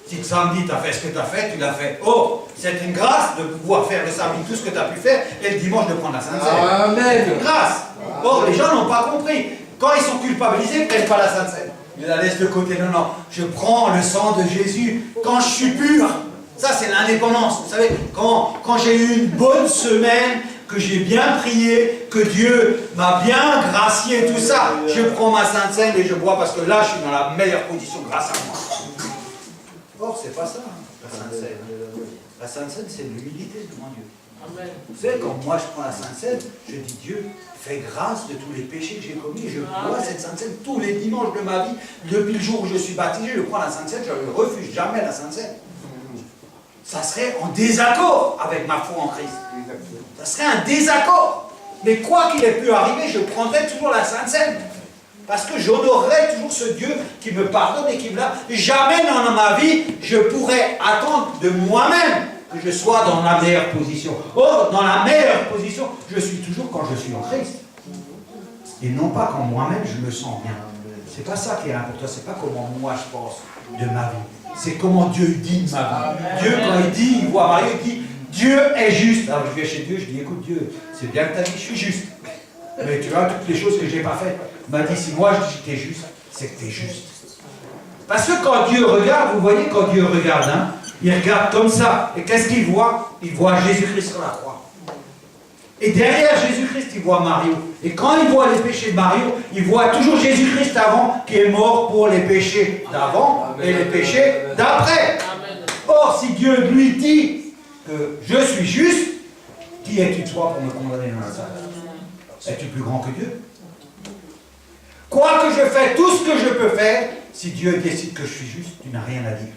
Si le samedi, tu as fait ce que tu as fait, tu l'as fait. Oh, c'est une grâce de pouvoir faire le samedi tout ce que tu as pu faire, et le dimanche de prendre la Sainte Seine. Amen. C'est une grâce. Or, les gens n'ont pas compris. Quand ils sont culpabilisés, ils ne prennent pas la Sainte Seine. Ils la laissent de côté. Non, non, je prends le sang de Jésus quand je suis pur. Ça, c'est l'indépendance. Vous savez, quand j'ai eu une bonne semaine, que j'ai bien prié, que Dieu m'a bien gracié, tout ça, je prends ma Sainte Seine et je bois parce que là, je suis dans la meilleure position grâce à moi. Or, c'est pas ça, la Sainte Seine. La Sainte Seine, c'est l'humilité devant Dieu. Amen. Vous savez, quand moi je prends la Sainte Seine, je dis Dieu, fais grâce de tous les péchés que j'ai commis. Je bois cette Sainte Seine tous les dimanches de ma vie. Depuis le jour où je suis baptisé, je prends la Sainte Seine, je ne refuse jamais la Sainte Seine. Ça serait en désaccord avec ma foi en Christ. Ça serait un désaccord. Mais quoi qu'il ait pu arriver, je prendrai toujours la Sainte Seine. Parce que j'honorerai toujours ce Dieu qui me pardonne et qui me l'a. Jamais dans ma vie, je pourrais attendre de moi-même que je sois dans la meilleure position. Or, dans la meilleure position, je suis toujours quand je suis en Christ. Et non pas quand moi-même je me sens bien. C'est pas ça qui est important, c'est pas comment moi je pense de ma vie. C'est comment Dieu dit de ma vie. Dieu, quand il dit, il voit Marie, il dit, Dieu est juste. Alors je vais chez Dieu, je dis, écoute Dieu, c'est bien que tu as dit, je suis juste. Mais tu vois, toutes les choses que je n'ai pas faites. Il m'a dit, si moi je dis que tu es juste, c'est que tu es juste. Parce que quand Dieu regarde, vous voyez, quand Dieu regarde, hein, il regarde comme ça. Et qu'est-ce qu'il voit? Il voit Jésus-Christ sur la croix. Et derrière Jésus-Christ, il voit Mario. Et quand il voit les péchés de Mario, il voit toujours Jésus-Christ avant, qui est mort pour les péchés d'avant et les péchés d'après. Or, si Dieu lui dit que je suis juste, qui es-tu toi pour me condamner dans la salle? Es-tu plus grand que Dieu? Quoi que je fais, tout ce que je peux faire, si Dieu décide que je suis juste, tu n'as rien à dire.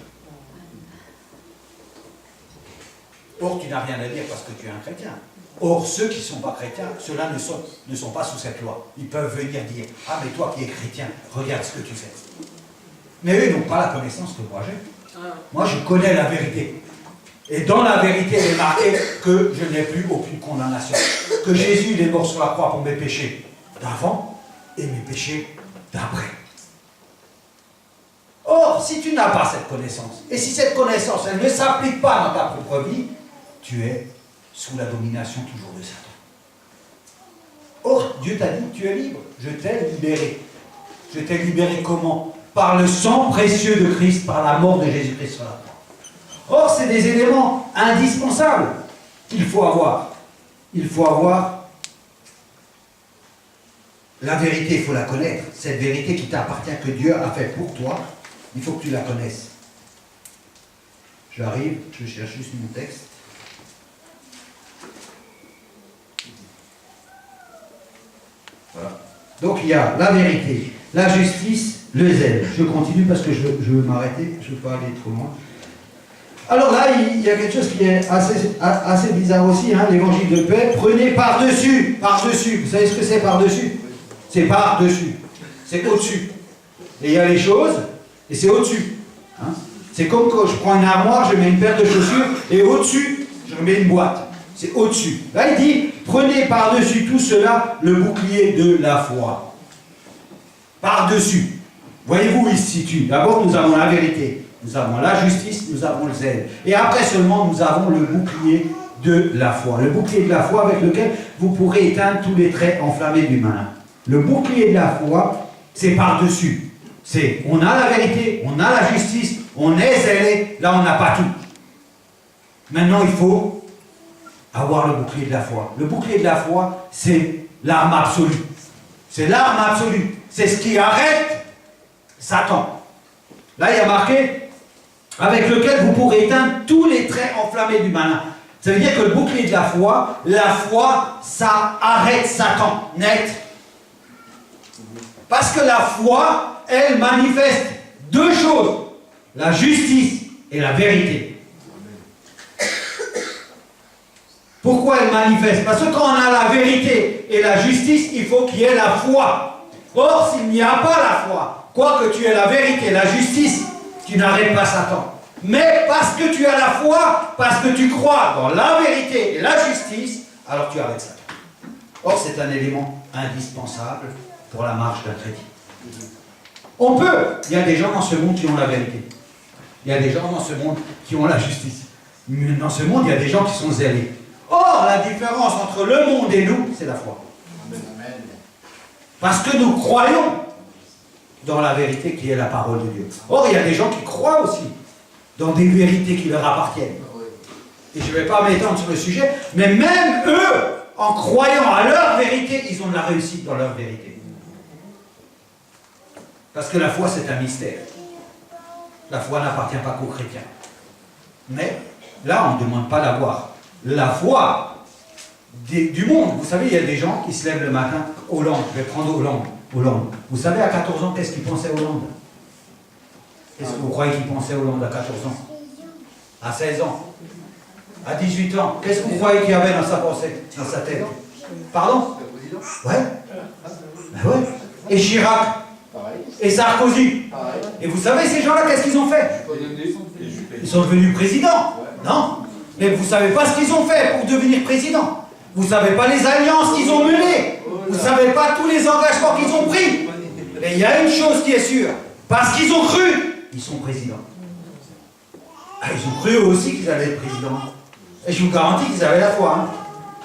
Or, tu n'as rien à dire parce que tu es un chrétien. Or, ceux qui ne sont pas chrétiens, ceux-là ne sont pas sous cette loi. Ils peuvent venir dire, ah mais toi qui es chrétien, regarde ce que tu fais. Mais eux n'ont pas la connaissance que moi j'ai. Moi, je connais la vérité. Et dans la vérité, il est marqué que je n'ai plus aucune condamnation. Que Jésus, il est mort sur la croix pour mes péchés d'avant et mes péchés d'après. Or, si tu n'as pas cette connaissance, et si cette connaissance, elle ne s'applique pas dans ta propre vie, tu es sous la domination toujours de Satan. Or, Dieu t'a dit, tu es libre. Je t'ai libéré. Je t'ai libéré comment? Par le sang précieux de Christ, par la mort de Jésus-Christ sur la croix. Or, c'est des éléments indispensables qu'il faut avoir. Il faut avoir la vérité, il faut la connaître. Cette vérité qui t'appartient, que Dieu a fait pour toi, il faut que tu la connaisses. J'arrive, je cherche juste mon texte. Voilà. Donc il y a la vérité, la justice, le zèle. Je continue parce que je veux m'arrêter, je ne veux pas aller trop loin. Alors là, il y a quelque chose qui est assez bizarre aussi, hein, l'évangile de paix. Prenez par-dessus, par-dessus. Vous savez ce que c'est par-dessus? C'est par-dessus. C'est au-dessus. Et il y a les choses, et c'est au-dessus. Hein. C'est comme quand je prends une armoire, je mets une paire de chaussures, et au-dessus, je mets une boîte. C'est au-dessus. Là, il dit, prenez par-dessus tout cela le bouclier de la foi. Par-dessus. Voyez-vous où il se situe? D'abord, nous avons la vérité. Nous avons la justice, nous avons le zèle. Et après seulement, nous avons le bouclier de la foi. Le bouclier de la foi avec lequel vous pourrez éteindre tous les traits enflammés du malin. Le bouclier de la foi, c'est par-dessus. C'est, on a la vérité, on a la justice, on est zélé, là on n'a pas tout. Maintenant, il faut avoir le bouclier de la foi. Le bouclier de la foi, c'est l'arme absolue. C'est l'arme absolue. C'est ce qui arrête Satan. Là, il y a marqué avec lequel vous pourrez éteindre tous les traits enflammés du malin. Ça veut dire que le bouclier de la foi, ça arrête Satan, net. Parce que la foi, elle manifeste deux choses, la justice et la vérité. Pourquoi elle manifeste? Parce que quand on a la vérité et la justice, il faut qu'il y ait la foi. Or, s'il n'y a pas la foi, quoi que tu aies la vérité, la justice, tu n'arrêtes pas Satan. Mais parce que tu as la foi, parce que tu crois dans la vérité et la justice, alors tu arrêtes Satan. Or, c'est un élément indispensable pour la marche d'un chrétien. On peut. Il y a des gens dans ce monde qui ont la vérité. Il y a des gens dans ce monde qui ont la justice. Mais dans ce monde, il y a des gens qui sont zélés. Or, la différence entre le monde et nous, c'est la foi. Parce que nous croyons dans la vérité qui est la parole de Dieu. Or, il y a des gens qui croient aussi dans des vérités qui leur appartiennent. Et je ne vais pas m'étendre sur le sujet, mais même eux, en croyant à leur vérité, ils ont de la réussite dans leur vérité. Parce que la foi, c'est un mystère. La foi n'appartient pas qu'aux chrétiens. Mais là, on ne demande pas d'avoir la foi du monde. Vous savez, il y a des gens qui se lèvent le matin. Hollande, je vais prendre Hollande. Vous savez, à 14 ans, qu'est-ce qu'ils pensaient Hollande? Qu'est-ce que vous croyez qu'ils pensaient Hollande à 14 ans? À 16 ans? À 18 ans? Qu'est-ce que vous croyez qu'il y avait dans sa pensée, dans sa tête? Pardon? Ouais. Ben ouais. Et Chirac? Et Sarkozy? Et vous savez, ces gens-là, qu'est-ce qu'ils ont fait? Ils sont devenus présidents. Non? Mais vous ne savez pas ce qu'ils ont fait pour devenir président. Vous ne savez pas les alliances qu'ils ont menées. Vous ne savez pas tous les engagements qu'ils ont pris. Et il y a une chose qui est sûre. Parce qu'ils ont cru, ils sont présidents. Ah, ils ont cru eux aussi qu'ils allaient être présidents. Et je vous garantis qu'ils avaient la foi. Hein.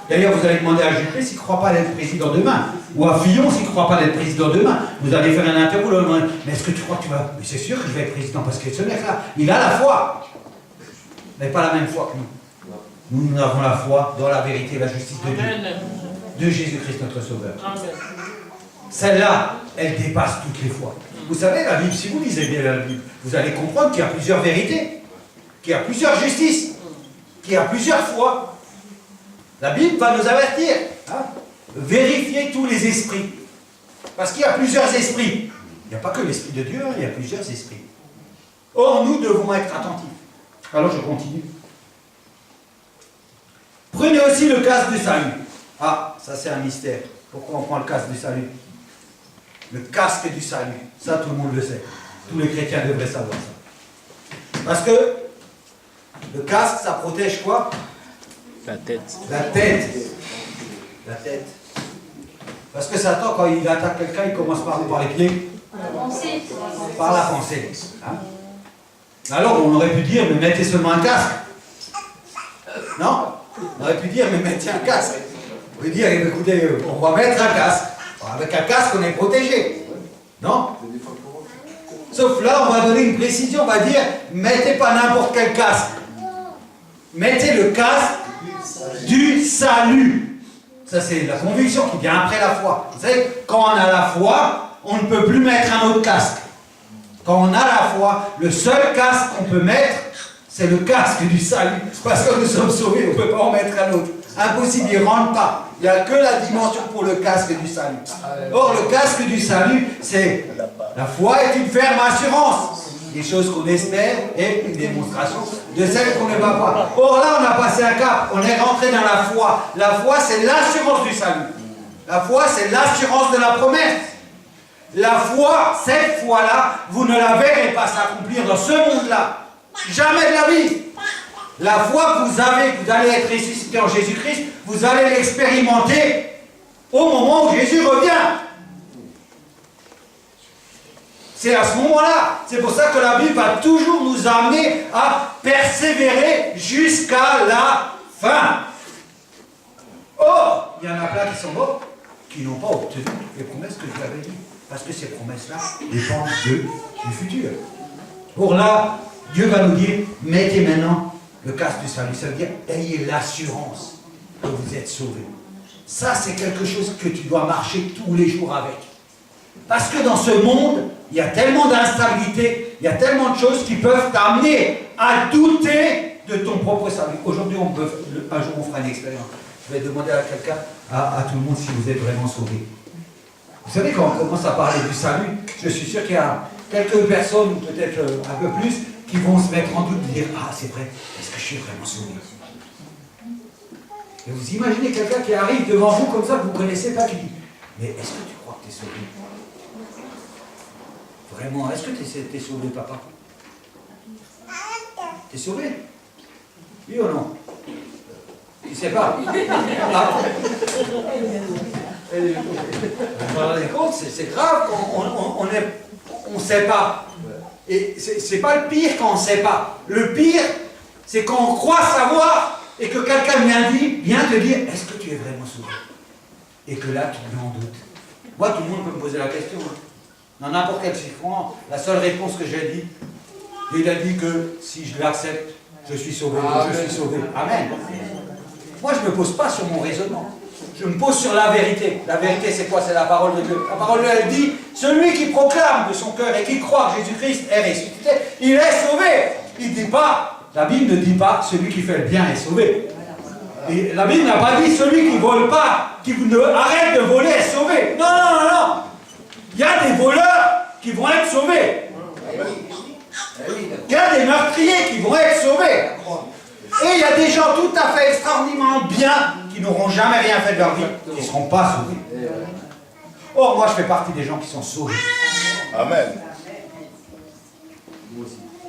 D'ailleurs, vous allez demander à Juppé s'il ne croit pas d'être président demain. Ou à Fillon s'il ne croit pas d'être président demain. Vous allez faire un interview. Mais est-ce que tu crois que tu vas... Mais c'est sûr que je vais être président. Parce que ce mec-là, il a la foi. Mais pas la même foi que nous. Nous avons la foi dans la vérité et la justice de Dieu. De Jésus-Christ notre Sauveur. Celle-là, elle dépasse toutes les fois. Vous savez, la Bible, si vous lisez bien la Bible, vous allez comprendre qu'il y a plusieurs vérités, qu'il y a plusieurs justices, qu'il y a plusieurs foi. La Bible va nous avertir. Hein? Vérifiez tous les esprits. Parce qu'il y a plusieurs esprits. Il n'y a pas que l'esprit de Dieu, hein, il y a plusieurs esprits. Or, nous devons être attentifs. Alors, je continue. Prenez aussi le casque du salut. Ah, ça c'est un mystère. Pourquoi on prend le casque du salut? Le casque du salut. Ça, tout le monde le sait. Tous les chrétiens devraient savoir ça. Parce que le casque, ça protège quoi? La tête. La tête. La tête. Parce que Satan, quand il attaque quelqu'un, il commence par les pieds. Par la pensée. Hein? Alors, on aurait pu dire, mais mettez seulement un casque. Non? On aurait pu dire, mais mettez un casque. On peut dire, écoutez, on va mettre un casque. Avec un casque, on est protégé. Non? Sauf là, on va donner une précision. On va dire, mettez pas n'importe quel casque. Mettez le casque du salut. Ça, c'est la conviction qui vient après la foi. Vous savez, quand on a la foi, on ne peut plus mettre un autre casque. Quand on a la foi, le seul casque qu'on peut mettre, c'est le casque du salut. Parce que nous sommes sauvés, on ne peut pas en mettre un autre. Impossible, il ne rentre pas. Il n'y a que la dimension pour le casque du salut. Or, le casque du salut, c'est... La foi est une ferme assurance. des choses qu'on espère et une démonstration de celles qu'on ne va pas. Or là, on a passé un cap, on est rentré dans la foi. La foi, c'est l'assurance du salut. La foi, c'est l'assurance de la promesse. La foi, cette foi-là, vous ne la verrez pas s'accomplir dans ce monde-là. Jamais de la vie. La foi que vous avez, que vous allez être ressuscité en Jésus-Christ, vous allez l'expérimenter au moment où Jésus revient. C'est à ce moment-là. C'est pour ça que la Bible va toujours nous amener à persévérer jusqu'à la fin. Or, il y en a plein qui sont morts, qui n'ont pas obtenu les promesses que je vous avais dit. Parce que ces promesses-là dépendent du futur. Pour là, Dieu va nous dire, mettez maintenant le casque du salut. Ça veut dire, ayez l'assurance que vous êtes sauvés. Ça, c'est quelque chose que tu dois marcher tous les jours avec. Parce que dans ce monde, il y a tellement d'instabilité, il y a tellement de choses qui peuvent t'amener à douter de ton propre salut. Aujourd'hui, un jour, on fera une expérience. Je vais demander à quelqu'un, à tout le monde, si vous êtes vraiment sauvés. Vous savez, quand on commence à parler du salut, je suis sûr qu'il y a quelques personnes, ou peut-être un peu plus, qui vont se mettre en doute et dire, ah, c'est vrai, est-ce que je suis vraiment sauvé? Et vous imaginez quelqu'un qui arrive devant vous comme ça, que vous ne connaissez pas, qui dit, mais est-ce que tu crois que tu es sauvé? Vraiment, est-ce que tu es sauvé, papa? Tu es sauvé? Oui ou non? Tu ne sais pas? Ah. Vous vous rendez compte, c'est grave, on ne sait pas. Et c'est pas le pire quand on ne sait pas. Le pire, c'est quand on croit savoir et que quelqu'un vient te dire, est-ce que tu es vraiment sauvé? Et que là, tu mets en doute. Moi, tout le monde peut me poser la question. Hein. Dans n'importe quel chiffre, la seule réponse que j'ai dit, il a dit que si je l'accepte, je suis sauvé. Je suis sauvé. Amen. Moi, je ne me pose pas sur mon raisonnement. Je me pose sur la vérité. La vérité, c'est quoi? C'est la parole de Dieu. La parole de Dieu, elle dit, celui qui proclame de son cœur et qui croit que Jésus-Christ est ressuscité, il est sauvé. Il ne dit pas, la Bible ne dit pas, celui qui fait le bien est sauvé. Et la Bible n'a pas dit, celui qui ne vole pas, qui arrête de voler est sauvé. Non, non, non, non. Il y a des voleurs qui vont être sauvés. Il y a des meurtriers qui vont être sauvés. Et il y a des gens tout à fait extraordinairement bien qui n'auront jamais rien fait de leur vie, qui ne seront pas sauvés. Or, moi, je fais partie des gens qui sont sauvés. Amen.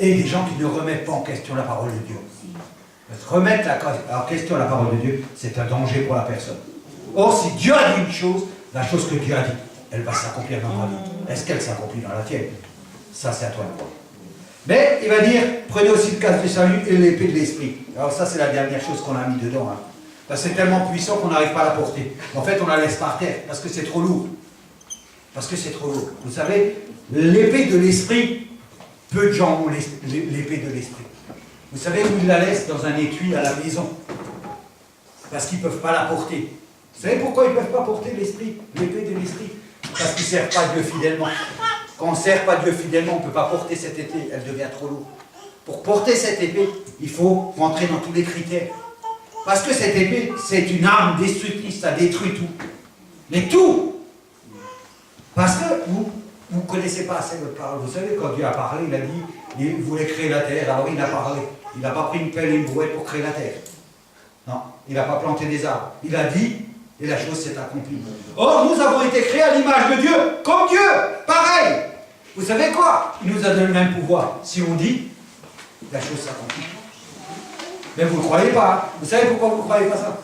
Et des gens qui ne remettent pas en question la parole de Dieu. Parce que remettre en question la parole de Dieu, c'est un danger pour la personne. Or, si Dieu a dit une chose, la chose que Dieu a dit, elle va s'accomplir dans ta vie. Est-ce qu'elle s'accomplit dans la tienne? Ça, c'est à toi de voir. Mais il va dire, prenez aussi le casque du salut et l'épée de l'esprit. Alors ça, c'est la dernière chose qu'on a mis dedans. Hein. Parce que c'est tellement puissant qu'on n'arrive pas à la porter. En fait, on la laisse par terre, parce que c'est trop lourd. Parce que c'est trop lourd. Vous savez, l'épée de l'esprit, peu de gens ont l'épée de l'esprit. Vous savez où ils la laissent? Dans un étui à la maison. Parce qu'ils ne peuvent pas la porter. Vous savez pourquoi ils ne peuvent pas porter l'esprit, l'épée de l'esprit? Parce qu'ils ne servent pas Dieu fidèlement. Quand on ne sert pas Dieu fidèlement, on ne peut pas porter cette épée, elle devient trop lourde. Pour porter cette épée, il faut rentrer dans tous les critères. Parce que cette épée, c'est une arme destructrice, ça détruit tout. Mais tout. Parce que vous ne connaissez pas assez votre parole. Vous savez, quand Dieu a parlé, il a dit, il voulait créer la terre, alors il a parlé. Il n'a pas pris une pelle et une brouette pour créer la terre. Non, il n'a pas planté des arbres. Il a dit, et la chose s'est accomplie. Or, nous avons été créés à l'image de Dieu, comme Dieu, pareil. Vous savez quoi? Il nous a donné le même pouvoir. Si on dit, la chose s'accomplit. Mais vous ne croyez pas. Vous savez pourquoi vous ne croyez pas ça?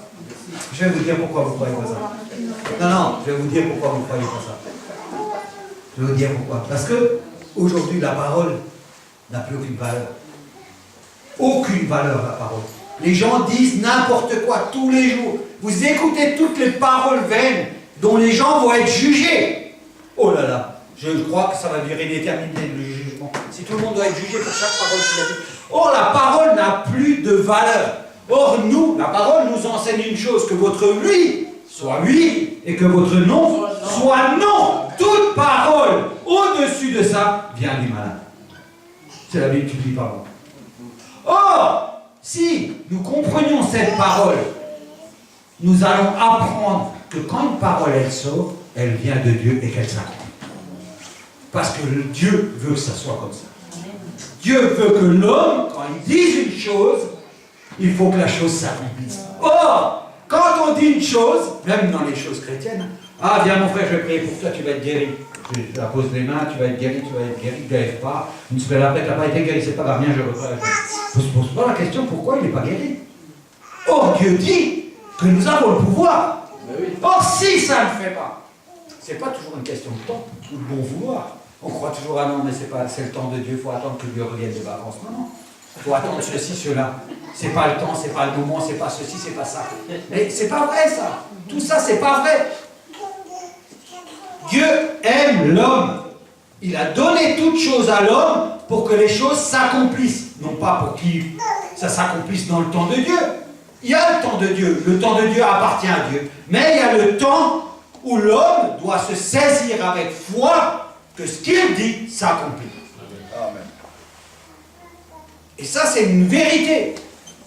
Je vais vous dire pourquoi vous ne croyez pas ça. Non, non, je vais vous dire pourquoi vous ne croyez pas ça. Je vais vous dire pourquoi. Parce que, aujourd'hui, la parole n'a plus aucune valeur. Aucune valeur, la parole. Les gens disent n'importe quoi tous les jours. Vous écoutez toutes les paroles vaines dont les gens vont être jugés. Oh là là. Je crois que ça va durer une éternité, le jugement. Si tout le monde doit être jugé pour chaque parole qu'il a dit. Or, la parole n'a plus de valeur. Or, nous, la parole nous enseigne une chose, que votre oui soit oui, et que votre non soit non. Toute parole au-dessus de ça vient du malin. C'est la Bible qui dit pas moi. Or, si nous comprenions cette parole, nous allons apprendre que quand une parole, elle sort, elle vient de Dieu et qu'elle s'accomplit. Parce que Dieu veut que ça soit comme ça. Dieu veut que l'homme, quand il dise une chose, il faut que la chose s'accomplisse. Or, quand on dit une chose, même dans les choses chrétiennes, ah viens mon frère, je vais prier pour toi, tu vas être guéri. Je la pose les mains, tu vas être guéri, ne lève pas. Une semaine après, tu n'as pas été guéri, c'est pas grave, viens, je reprends. On ne se pose pas la question pourquoi il n'est pas guéri. Or, Dieu dit que nous avons le pouvoir. Or, si ça ne fait pas, c'est pas toujours une question de temps ou de bon vouloir. On croit toujours, ah non, mais c'est le temps de Dieu, il faut attendre que Dieu revienne des vacances. Non, non. Il faut attendre ceci, cela. C'est pas le temps, c'est pas le moment, c'est pas ceci, c'est pas ça. Mais c'est pas vrai ça. Tout ça, c'est pas vrai. Dieu aime l'homme. Il a donné toutes choses à l'homme pour que les choses s'accomplissent. Non pas pour que ça s'accomplisse dans le temps de Dieu. Il y a le temps de Dieu. Le temps de Dieu appartient à Dieu. Mais il y a le temps où l'homme doit se saisir avec foi que ce qu'il dit s'accomplit. Amen. Et ça, c'est une vérité.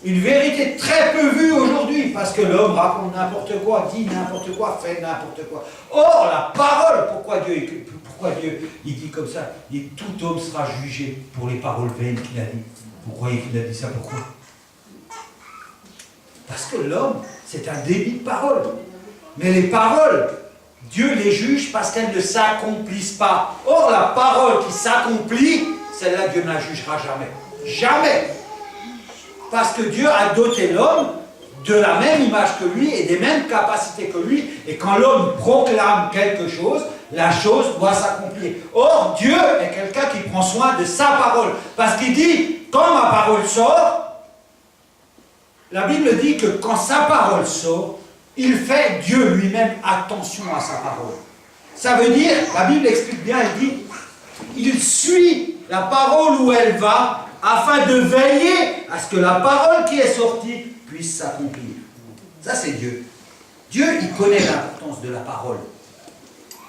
Une vérité très peu vue aujourd'hui, parce que l'homme raconte n'importe quoi, dit n'importe quoi, fait n'importe quoi. Or, la parole, pourquoi Dieu il dit comme ça? Il dit, tout homme sera jugé pour les paroles vaines qu'il a dit. Vous croyez qu'il a dit ça? Pourquoi? Parce que l'homme, c'est un débit de paroles. Mais les paroles, Dieu les juge parce qu'elles ne s'accomplissent pas. Or, la parole qui s'accomplit, celle-là, Dieu ne la jugera jamais. Jamais. Parce que Dieu a doté l'homme de la même image que lui et des mêmes capacités que lui. Et quand l'homme proclame quelque chose, la chose doit s'accomplir. Or, Dieu est quelqu'un qui prend soin de sa parole. Parce qu'il dit, quand ma parole sort, la Bible dit que quand sa parole sort, il fait Dieu lui-même attention à sa parole. Ça veut dire, la Bible explique bien, elle dit, il suit la parole où elle va, afin de veiller à ce que la parole qui est sortie puisse s'accomplir. Ça, c'est Dieu. Dieu, il connaît l'importance de la parole.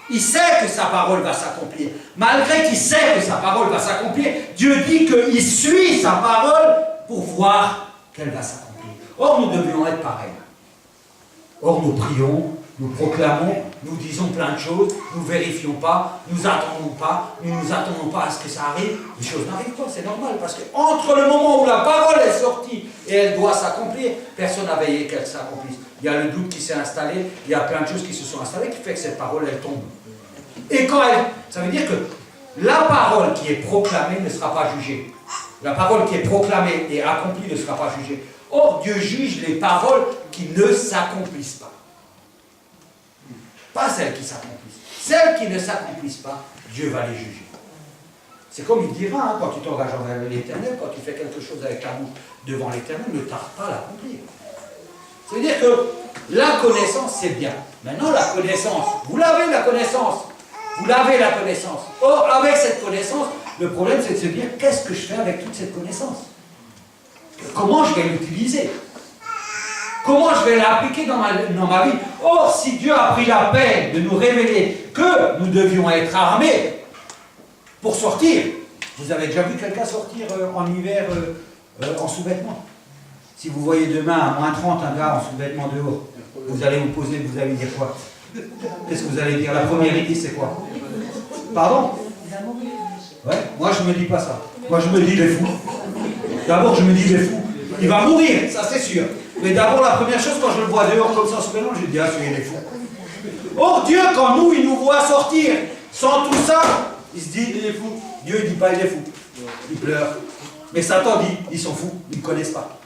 Il sait que sa parole va s'accomplir. Malgré qu'il sait que sa parole va s'accomplir, Dieu dit qu'il suit sa parole pour voir qu'elle va s'accomplir. Or, nous devions être pareils. Or, nous prions, nous proclamons, nous disons plein de choses, nous ne vérifions pas, nous n'attendons pas, nous ne nous attendons pas à ce que ça arrive. Les choses n'arrivent pas, c'est normal, parce que entre le moment où la parole est sortie et elle doit s'accomplir, personne n'a veillé qu'elle s'accomplisse. Il y a le doute qui s'est installé, il y a plein de choses qui se sont installées qui fait que cette parole, elle tombe. Et quand elle... Ça veut dire que la parole qui est proclamée ne sera pas jugée. La parole qui est proclamée et accomplie ne sera pas jugée. Or, Dieu juge les paroles qui ne s'accomplissent pas. Pas celles qui s'accomplissent. Celles qui ne s'accomplissent pas, Dieu va les juger. C'est comme il dira, hein, quand tu t'engages envers l'Éternel, quand tu fais quelque chose avec amour devant l'Éternel, ne tarde pas à l'accomplir. Ça veut dire que la connaissance, c'est bien. Maintenant, la connaissance, vous l'avez la connaissance. Vous l'avez la connaissance. Or, avec cette connaissance, le problème, c'est de se dire, qu'est-ce que je fais avec toute cette connaissance? Comment je vais l'utiliser? Comment je vais l'appliquer dans ma vie? Or, si Dieu a pris la peine de nous révéler que nous devions être armés pour sortir, vous avez déjà vu quelqu'un sortir en hiver en sous-vêtements? Si vous voyez demain à moins 30 un gars en sous-vêtements dehors, vous allez vous poser, vous allez dire quoi? Qu'est-ce que vous allez dire? La première idée, c'est quoi? Pardon? Ouais, moi je me dis pas ça. Moi je me dis il est fou. D'abord je me dis il est fou. Il va mourir, ça c'est sûr. Mais d'abord la première chose, quand je le vois dehors comme ça en sous-vêtements, je dis ah celui-là il est fou. Or Dieu, quand nous, il nous voit sortir sans tout ça, il se dit il est fou. Dieu il dit pas il est fou. Il pleure. Mais Satan dit ils sont fous, ils ne connaissent pas.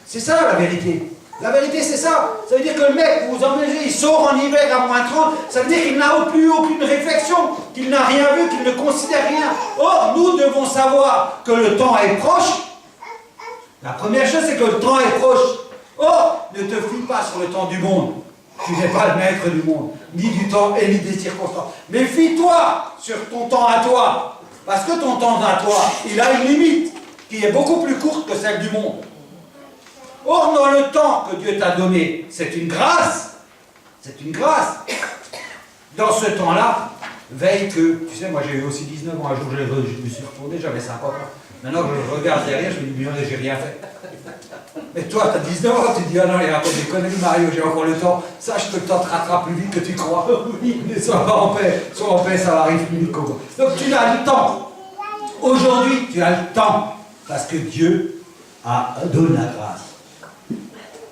C'est ça la vérité. La vérité, c'est ça. Ça veut dire que le mec, vous emmenez, il sort en hiver à moins 30, ça veut dire qu'il n'a plus aucune réflexion, qu'il n'a rien vu, qu'il ne considère rien. Or, nous devons savoir que le temps est proche. La première chose, c'est que le temps est proche. Or, ne te fie pas sur le temps du monde. Tu n'es pas le maître du monde, ni du temps et ni des circonstances. Mais fie-toi sur ton temps à toi. Parce que ton temps à toi, il a une limite qui est beaucoup plus courte que celle du monde. Or, dans le temps que Dieu t'a donné, c'est une grâce. C'est une grâce. Dans ce temps-là, veille que... Tu sais, moi j'ai eu aussi 19 ans, un jour je me suis retourné, j'avais 50 ans. Maintenant je regarde derrière, je me dis, mais j'ai rien fait. Mais toi, tu as 19 ans, tu te dis, ah non, il y a encore des conneries, Mario, j'ai encore le temps. Sache que le temps te rattrape plus vite que tu crois. Oui, mais sois en paix, ça arrive plus vite qu'au... Donc tu as le temps. Aujourd'hui, tu as le temps, parce que Dieu donne la grâce.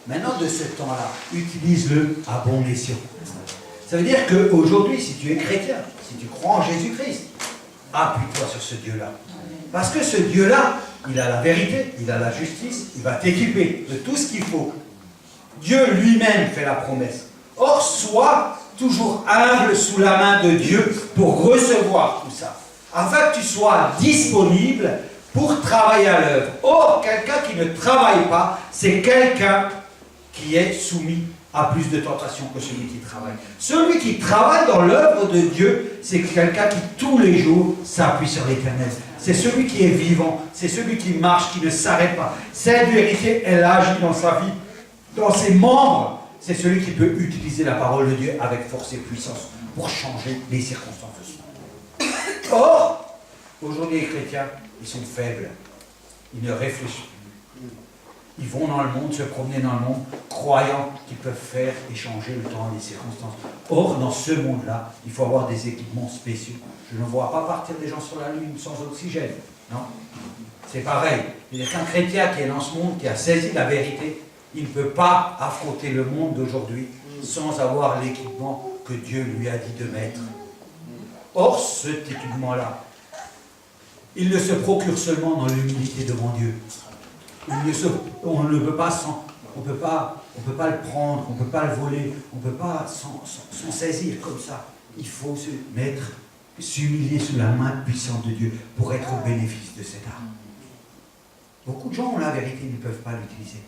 Maintenant, de ce temps-là, utilise-le à bon escient. Ça veut dire qu'aujourd'hui, si tu es chrétien, si tu crois en Jésus-Christ, appuie-toi sur ce Dieu-là. Parce que ce Dieu-là, il a la vérité, il a la justice, il va t'équiper de tout ce qu'il faut. Dieu lui-même fait la promesse. Or, sois toujours humble sous la main de Dieu pour recevoir tout ça. Afin que tu sois disponible pour travailler à l'œuvre. Or, quelqu'un qui ne travaille pas, c'est quelqu'un qui est soumis à plus de tentations que celui qui travaille. Celui qui travaille dans l'œuvre de Dieu, c'est quelqu'un qui tous les jours s'appuie sur l'Éternel. C'est celui qui est vivant, c'est celui qui marche, qui ne s'arrête pas. Cette vérité, elle agit dans sa vie, dans ses membres. C'est celui qui peut utiliser la parole de Dieu avec force et puissance pour changer les circonstances. Or, aujourd'hui les chrétiens, ils sont faibles. Ils ne réfléchissent plus. Ils vont dans le monde, se promener dans le monde, croyant qu'ils peuvent faire et changer le temps et les circonstances. Or, dans ce monde-là, il faut avoir des équipements spéciaux. Je ne vois pas partir des gens sur la Lune sans oxygène. Non. C'est pareil. C'est-à-dire qu'un chrétien qui est dans ce monde, qui a saisi la vérité, il ne peut pas affronter le monde d'aujourd'hui sans avoir l'équipement que Dieu lui a dit de mettre. Or, cet équipement-là, il ne se procure seulement dans l'humilité devant Dieu. On ne peut pas on peut pas le prendre, on ne peut pas le voler, on ne peut pas s'en saisir comme ça. Il faut s'humilier sous la main puissante de Dieu pour être au bénéfice de cette arme. Beaucoup de gens ont la vérité, ils ne peuvent pas l'utiliser.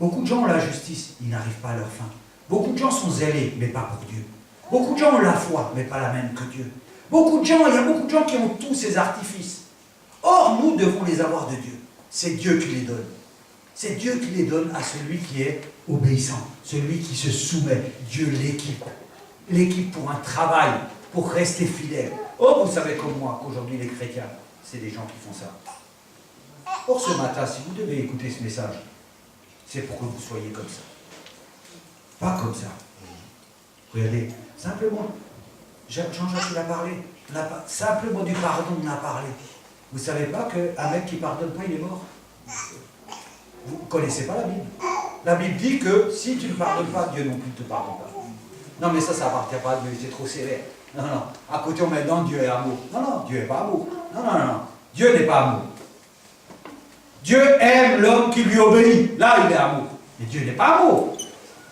Beaucoup de gens ont la justice, ils n'arrivent pas à leur fin. Beaucoup de gens sont zélés, mais pas pour Dieu. Beaucoup de gens ont la foi, mais pas la même que Dieu. Il y a beaucoup de gens qui ont tous ces artifices. Or, nous devons les avoir de Dieu. C'est Dieu qui les donne. C'est Dieu qui les donne à celui qui est obéissant, celui qui se soumet. Dieu l'équipe. L'équipe pour un travail, pour rester fidèle. Oh, vous savez comme moi qu'aujourd'hui les chrétiens, c'est des gens qui font ça. Or, ce matin, si vous devez écouter ce message, c'est pour que vous soyez comme ça. Pas comme ça. Regardez, simplement, Jean-Jacques l'a parlé, simplement du pardon, on a parlé. Vous ne savez pas qu'un mec qui ne pardonne pas, il est mort? Vous ne connaissez pas la Bible. La Bible dit que si tu ne pardonnes pas, Dieu non plus ne te pardonne pas. Non, mais ça appartient pas à Dieu, c'est trop sévère. Non, non. À côté, on met dans Dieu est amour. Non, non, Dieu n'est pas amour. Non, non, non. Dieu n'est pas amour. Dieu aime l'homme qui lui obéit. Là, il est amour. Mais Dieu n'est pas amour.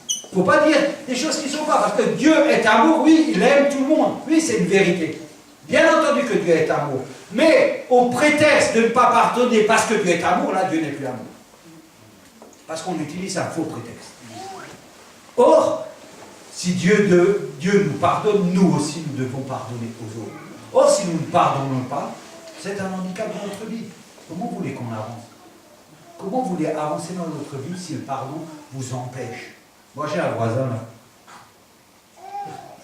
Il ne faut pas dire des choses qui ne sont pas. Parce que Dieu est amour, oui, il aime tout le monde. Oui, c'est une vérité. Bien entendu que Dieu est amour. Mais au prétexte de ne pas pardonner parce que Dieu est amour, là, Dieu n'est plus amour. Parce qu'on utilise un faux prétexte. Or, si Dieu nous pardonne, nous aussi, nous devons pardonner aux autres. Or, si nous ne pardonnons pas, c'est un handicap dans notre vie. Comment vous voulez qu'on avance? Comment vous voulez avancer dans notre vie si le pardon vous empêche? Moi, j'ai un voisin, là.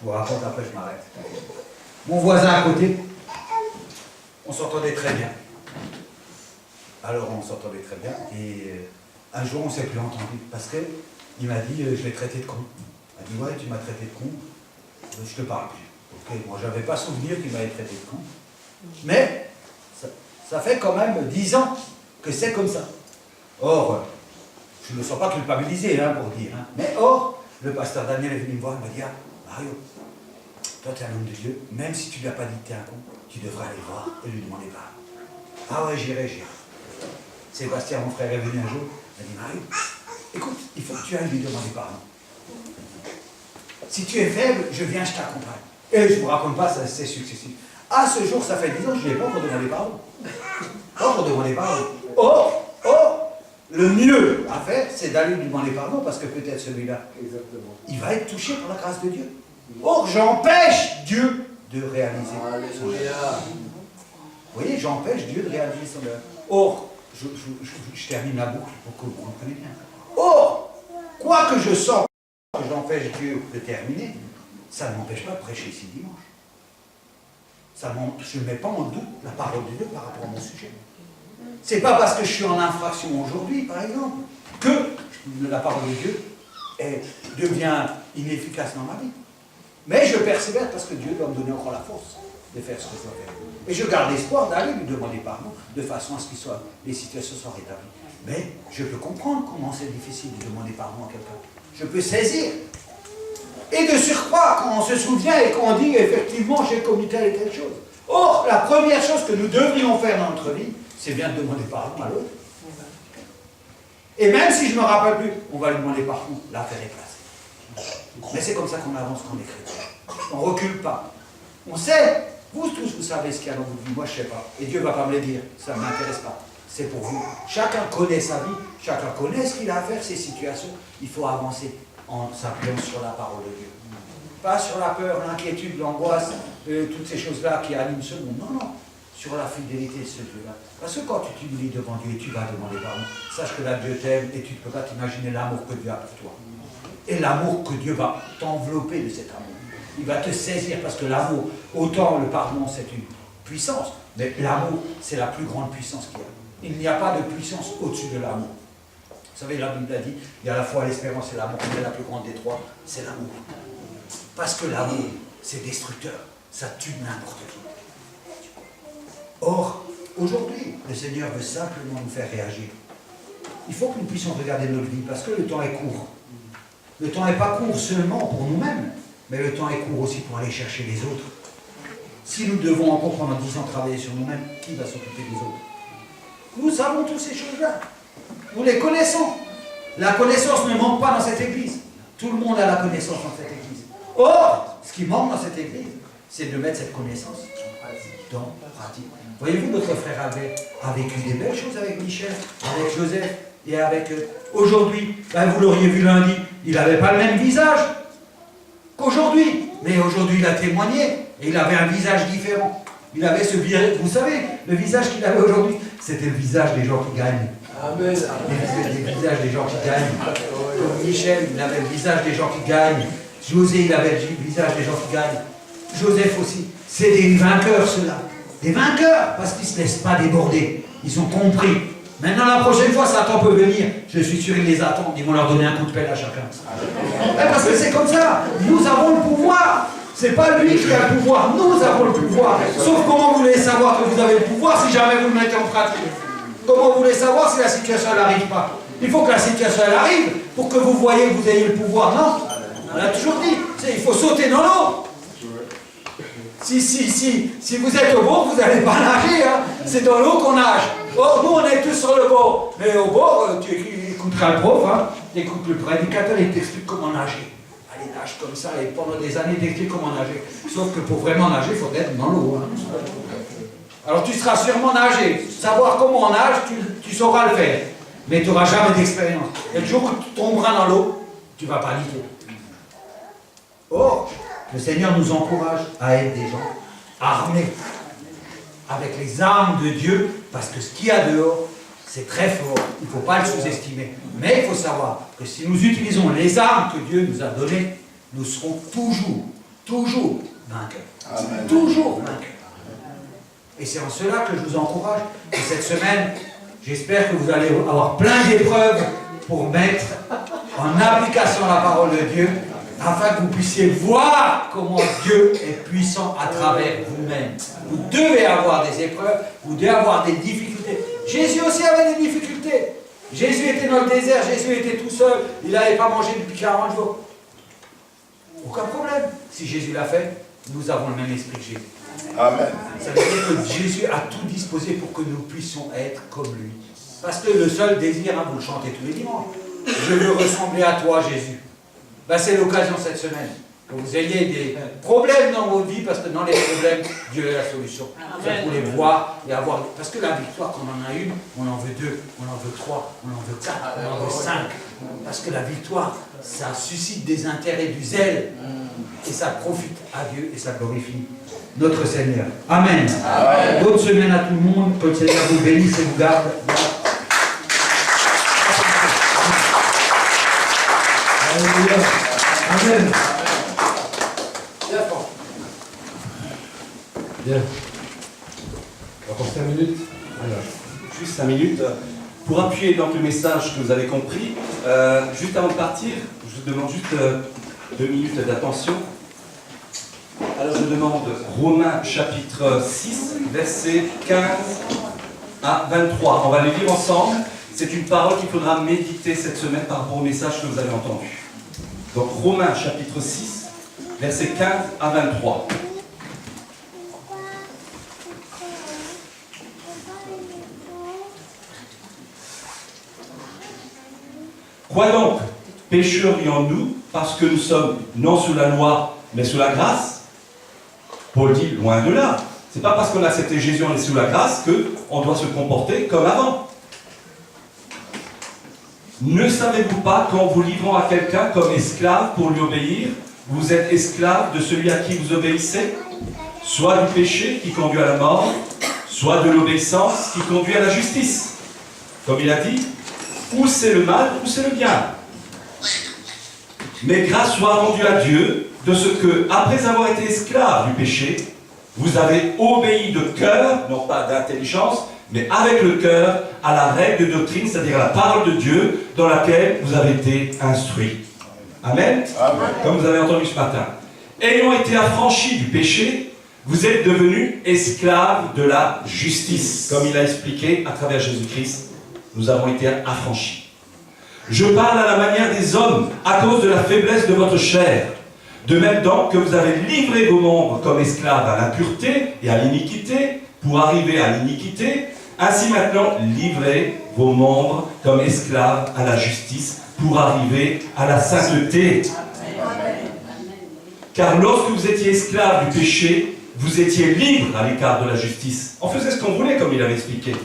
Je vous raconte, après je m'arrête. Mon voisin à côté, on s'entendait très bien. Alors, on s'entendait très bien, et un jour, on ne s'est plus entendu, parce qu'il m'a dit, je l'ai traité de con. Il m'a dit, ouais, tu m'as traité de con, je te parle plus. Ok, moi, je n'avais pas souvenir qu'il m'avait traité de con. Mais, ça fait quand même 10 ans que c'est comme ça. Or, je ne me sens pas culpabilisé, pour dire. Mais or, le pasteur Daniel est venu me voir, il m'a dit, ah, Mario, toi, tu es un homme de Dieu, même si tu ne lui as pas dit que tu es un con, tu devrais aller voir et lui demander pardon. Ah ouais, j'irai. Sébastien, mon frère, est venu un jour, il m'a dit, Mario, écoute, il faut que tu ailles lui demander pardon. Si tu es faible, je viens, je t'accompagne. Et je ne vous raconte pas, c'est successif. À ce jour, ça fait 10 ans que je n'ai pas encore demandé pardon. Pas encore demandé pardon. Or, le mieux à faire, c'est d'aller lui demander pardon, parce que peut-être celui-là, il va être touché par la grâce de Dieu. Or, j'empêche Dieu de réaliser son œuvre. Vous voyez, j'empêche Dieu de réaliser son œuvre. Or, je termine la boucle pour que vous compreniez bien. Or, quoi que je sens que j'empêche Dieu de terminer, ça ne m'empêche pas de prêcher ici dimanche. Je ne mets pas en doute la parole de Dieu par rapport à mon sujet. C'est pas parce que je suis en infraction aujourd'hui, par exemple, que la parole de Dieu devient inefficace dans ma vie. Mais je persévère parce que Dieu doit me donner encore la force de faire ce que je dois faire. Et je garde l'espoir d'aller lui demander pardon de façon à ce que les situations soient rétablies. Mais je peux comprendre comment c'est difficile de demander pardon à quelqu'un. Je peux saisir. Et de surcroît, quand on se souvient et qu'on dit effectivement j'ai commis telle et telle chose. Or, la première chose que nous devrions faire dans notre vie, c'est bien de demander pardon à l'autre. Et même si je ne me rappelle plus, on va lui demander pardon, l'affaire est placée. Mais c'est comme ça qu'on avance quand on est chrétien. On ne recule pas. On sait, vous tous, vous savez ce qu'il y a dans votre vie, moi je ne sais pas. Et Dieu ne va pas me le dire, ça ne m'intéresse pas. C'est pour vous. Chacun connaît sa vie, chacun connaît ce qu'il a à faire, ses situations. Il faut avancer en s'appuyant sur la parole de Dieu. Pas sur la peur, l'inquiétude, l'angoisse, toutes ces choses-là qui animent ce monde. Non, non. Sur la fidélité de ce Dieu-là. Parce que quand tu t'humilies devant Dieu et tu vas demander pardon, sache que là Dieu t'aime et tu ne peux pas t'imaginer l'amour que Dieu a pour toi. Et l'amour que Dieu va t'envelopper de cet amour. Il va te saisir parce que l'amour, autant le pardon c'est une puissance, mais l'amour c'est la plus grande puissance qu'il y a. Il n'y a pas de puissance au-dessus de l'amour. Vous savez, la Bible a dit, il y a la foi, l'espérance et l'amour, mais la plus grande des trois, c'est l'amour. Parce que l'amour, c'est destructeur, ça tue n'importe qui. Or, aujourd'hui, le Seigneur veut simplement nous faire réagir. Il faut que nous puissions regarder notre vie, parce que le temps est court. Le temps n'est pas court seulement pour nous-mêmes, mais le temps est court aussi pour aller chercher les autres. Si nous devons encore pendant 10 ans travailler sur nous-mêmes, qui va s'occuper des autres? Nous savons toutes ces choses-là. Nous les connaissons. La connaissance ne manque pas dans cette église. Tout le monde a la connaissance dans cette église. Or, ce qui manque dans cette église, c'est de mettre cette connaissance dans pratique. Voyez-vous, notre frère Albert a vécu des belles choses avec Michel, avec Joseph et avec aujourd'hui. Ben, vous l'auriez vu lundi, il n'avait pas le même visage qu'aujourd'hui. Mais aujourd'hui, il a témoigné et il avait un visage différent. Il avait ce visage, vous savez, le visage qu'il avait aujourd'hui, c'était le visage des gens qui gagnent. Amen. Les visages des gens qui gagnent. Comme Michel, il avait le visage des gens qui gagnent. José, il avait le visage des gens qui gagnent. Joseph aussi. C'est des vainqueurs, ceux-là. Des vainqueurs, parce qu'ils ne se laissent pas déborder. Ils ont compris. Maintenant, la prochaine fois, Satan peut venir. Je suis sûr, ils les attendent. Ils vont leur donner un coup de pelle à chacun. Parce que c'est comme ça. Nous avons le pouvoir. C'est pas lui qui a le pouvoir. Nous avons le pouvoir. Sauf comment vous voulez savoir que vous avez le pouvoir si jamais vous le mettez en pratique? Comment vous voulez savoir si la situation n'arrive pas? Il faut que la situation elle arrive pour que vous voyez que vous ayez le pouvoir. Non, on l'a toujours dit. Il faut sauter dans l'eau. Si vous êtes au bord, vous n'allez pas nager. Hein. C'est dans l'eau qu'on nage. Or, nous, on est tous sur le bord. Mais au bord, tu écouteras le prof, hein, tu écoutes le prédicateur, il t'explique comment nager. Allez, nage comme ça, et pendant des années, il t'explique comment nager. Sauf que pour vraiment nager, il faut être dans l'eau. Hein. Alors, tu seras sûrement nager. Savoir comment on nage, tu sauras le faire. Mais tu n'auras jamais d'expérience. Et le jour où tu tomberas dans l'eau, tu vas paniquer. Or, le Seigneur nous encourage à être des gens armés avec les armes de Dieu, parce que ce qu'il y a dehors, c'est très fort. Il ne faut pas le sous-estimer. Mais il faut savoir que si nous utilisons les armes que Dieu nous a données, nous serons toujours vainqueurs. Amen. Toujours vainqueurs. Et c'est en cela que je vous encourage. Et cette semaine, j'espère que vous allez avoir plein d'épreuves pour mettre en application la parole de Dieu, afin que vous puissiez voir comment Dieu est puissant à travers vous-même. Vous devez avoir des épreuves, vous devez avoir des difficultés. Jésus aussi avait des difficultés. Jésus était dans le désert, Jésus était tout seul, il n'avait pas mangé depuis 40 jours. Aucun problème. Si Jésus l'a fait, nous avons le même esprit que Jésus. Amen. Ça veut dire que Jésus a tout disposé pour que nous puissions être comme lui. Parce que le seul désir, hein, vous le chantez tous les dimanches, je veux ressembler à toi, Jésus. Ben, c'est l'occasion cette semaine que vous ayez des problèmes dans vos vies, parce que dans les problèmes, Dieu est la solution. Vous les voir et avoir. Parce que la victoire, quand on en a une, on en veut deux, on en veut trois, on en veut quatre, on en veut cinq. Parce que la victoire, ça suscite des intérêts, du zèle, et ça profite à Dieu et ça glorifie notre Seigneur. Amen. Amen. Bonne semaine à tout le monde. Que le Seigneur vous bénisse et vous garde. Alléluia. Amen. Bien. Encore 5 minutes. Alors, juste 5 minutes. Pour appuyer donc le message que vous avez compris, juste avant de partir, je vous demande juste 2 minutes d'attention. Alors je demande Romains chapitre 6, versets 15 à 23. On va les lire ensemble. C'est une parole qu'il faudra méditer cette semaine par rapport au message que vous avez entendu. Donc Romains chapitre 6, versets 15 à 23. Quoi donc? Pécherions-nous parce que nous sommes non sous la loi, mais sous la grâce? Paul dit, loin de là. C'est pas parce qu'on a accepté Jésus, on est sous la grâce, qu'on doit se comporter comme avant. Ne savez-vous pas qu'en vous livrant à quelqu'un comme esclave pour lui obéir, vous êtes esclave de celui à qui vous obéissez? Soit du péché qui conduit à la mort, soit de l'obéissance qui conduit à la justice. Comme il a dit, ou c'est le mal, ou c'est le bien. Mais grâce soit rendue à Dieu de ce que, après avoir été esclave du péché, vous avez obéi de cœur, non pas d'intelligence, mais avec le cœur, à la règle de doctrine, c'est-à-dire à la parole de Dieu, dans laquelle vous avez été instruits. Amen. Amen. Comme vous avez entendu ce matin. Ayant été affranchis du péché, vous êtes devenus esclaves de la justice. Comme il a expliqué à travers Jésus-Christ, nous avons été affranchis. Je parle à la manière des hommes, à cause de la faiblesse de votre chair. De même donc que vous avez livré vos membres comme esclaves à l'impureté et à l'iniquité, pour arriver à l'iniquité, ainsi maintenant livrez vos membres comme esclaves à la justice, pour arriver à la sainteté. Car lorsque vous étiez esclaves du péché, vous étiez libres à l'écart de la justice. On faisait ce qu'on voulait, comme il avait expliqué.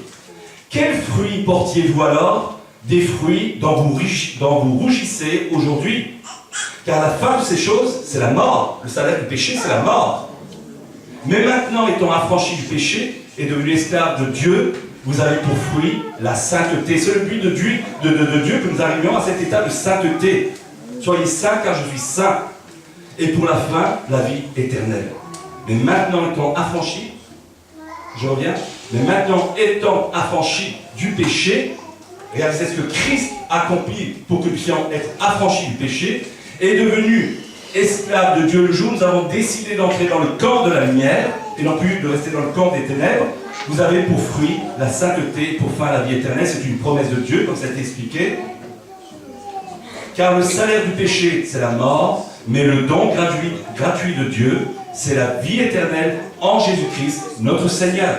Quels fruits portiez-vous alors? Des fruits dont vous rougissez aujourd'hui. Car la fin de ces choses, c'est la mort. Le salaire du péché, c'est la mort. Mais maintenant, étant affranchis du péché et devenus esclaves de Dieu, vous avez pour fruit la sainteté. C'est le but de Dieu que nous arrivions à cet état de sainteté. Soyez saints car je suis saint. Et pour la fin, la vie éternelle. Mais maintenant, étant affranchis, je reviens, mais maintenant étant affranchis du péché, réalisez ce que Christ accomplit pour que nous puissions être affranchis du péché, et devenus esclaves de Dieu le jour, nous avons décidé d'entrer dans le camp de la lumière, et non plus de rester dans le camp des ténèbres. Vous avez pour fruit la sainteté, pour fin la vie éternelle. C'est une promesse de Dieu, comme ça a été expliqué. Car le salaire du péché, c'est la mort, mais le don gratuit de Dieu, c'est la vie éternelle en Jésus-Christ, notre Seigneur.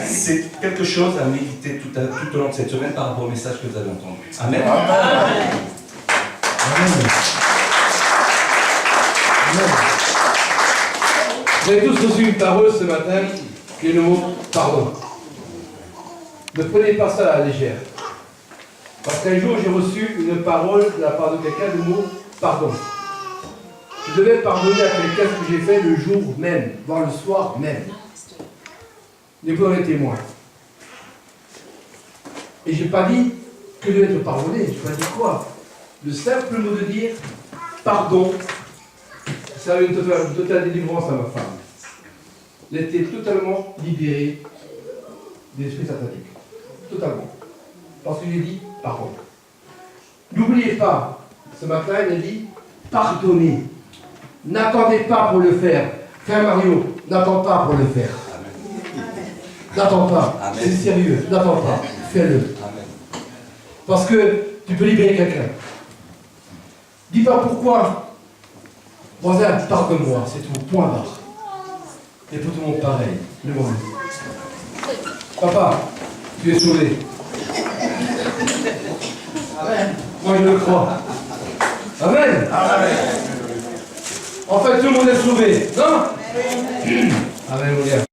C'est quelque chose à méditer tout au long de cette semaine par rapport au message que vous avez entendu. Amen. Amen. Vous avez tous reçu une parole ce matin qui est le mot pardon. Ne prenez pas ça à la légère. Parce qu'un jour j'ai reçu une parole de la part de quelqu'un, le mot pardon. Je devais pardonner à quelqu'un ce que j'ai fait le jour même, voire le soir même. Les premiers témoins. Et je n'ai pas dit que de être pardonné. Je n'ai pas dit quoi? Le simple mot de dire pardon, ça a eu une totale délivrance à ma femme. Elle était totalement libérée des esprits sataniques. Totalement. Parce que j'ai dit pardon. N'oubliez pas, ce matin, elle a dit pardonnez. N'attendez pas pour le faire. Frère Mario, n'attends pas pour le faire. N'attends pas. C'est sérieux. N'attends pas. Fais-le. Parce que tu peux libérer quelqu'un. Dis pas pourquoi. Voisin, pardonne-moi. C'est tout. Point barre. Et pour tout le monde pareil. Le monde. Papa, tu es sauvé. Amen. Moi je le crois. Amen. Amen. En fait, tout le monde est sauvé. Non? Amen, mon gars.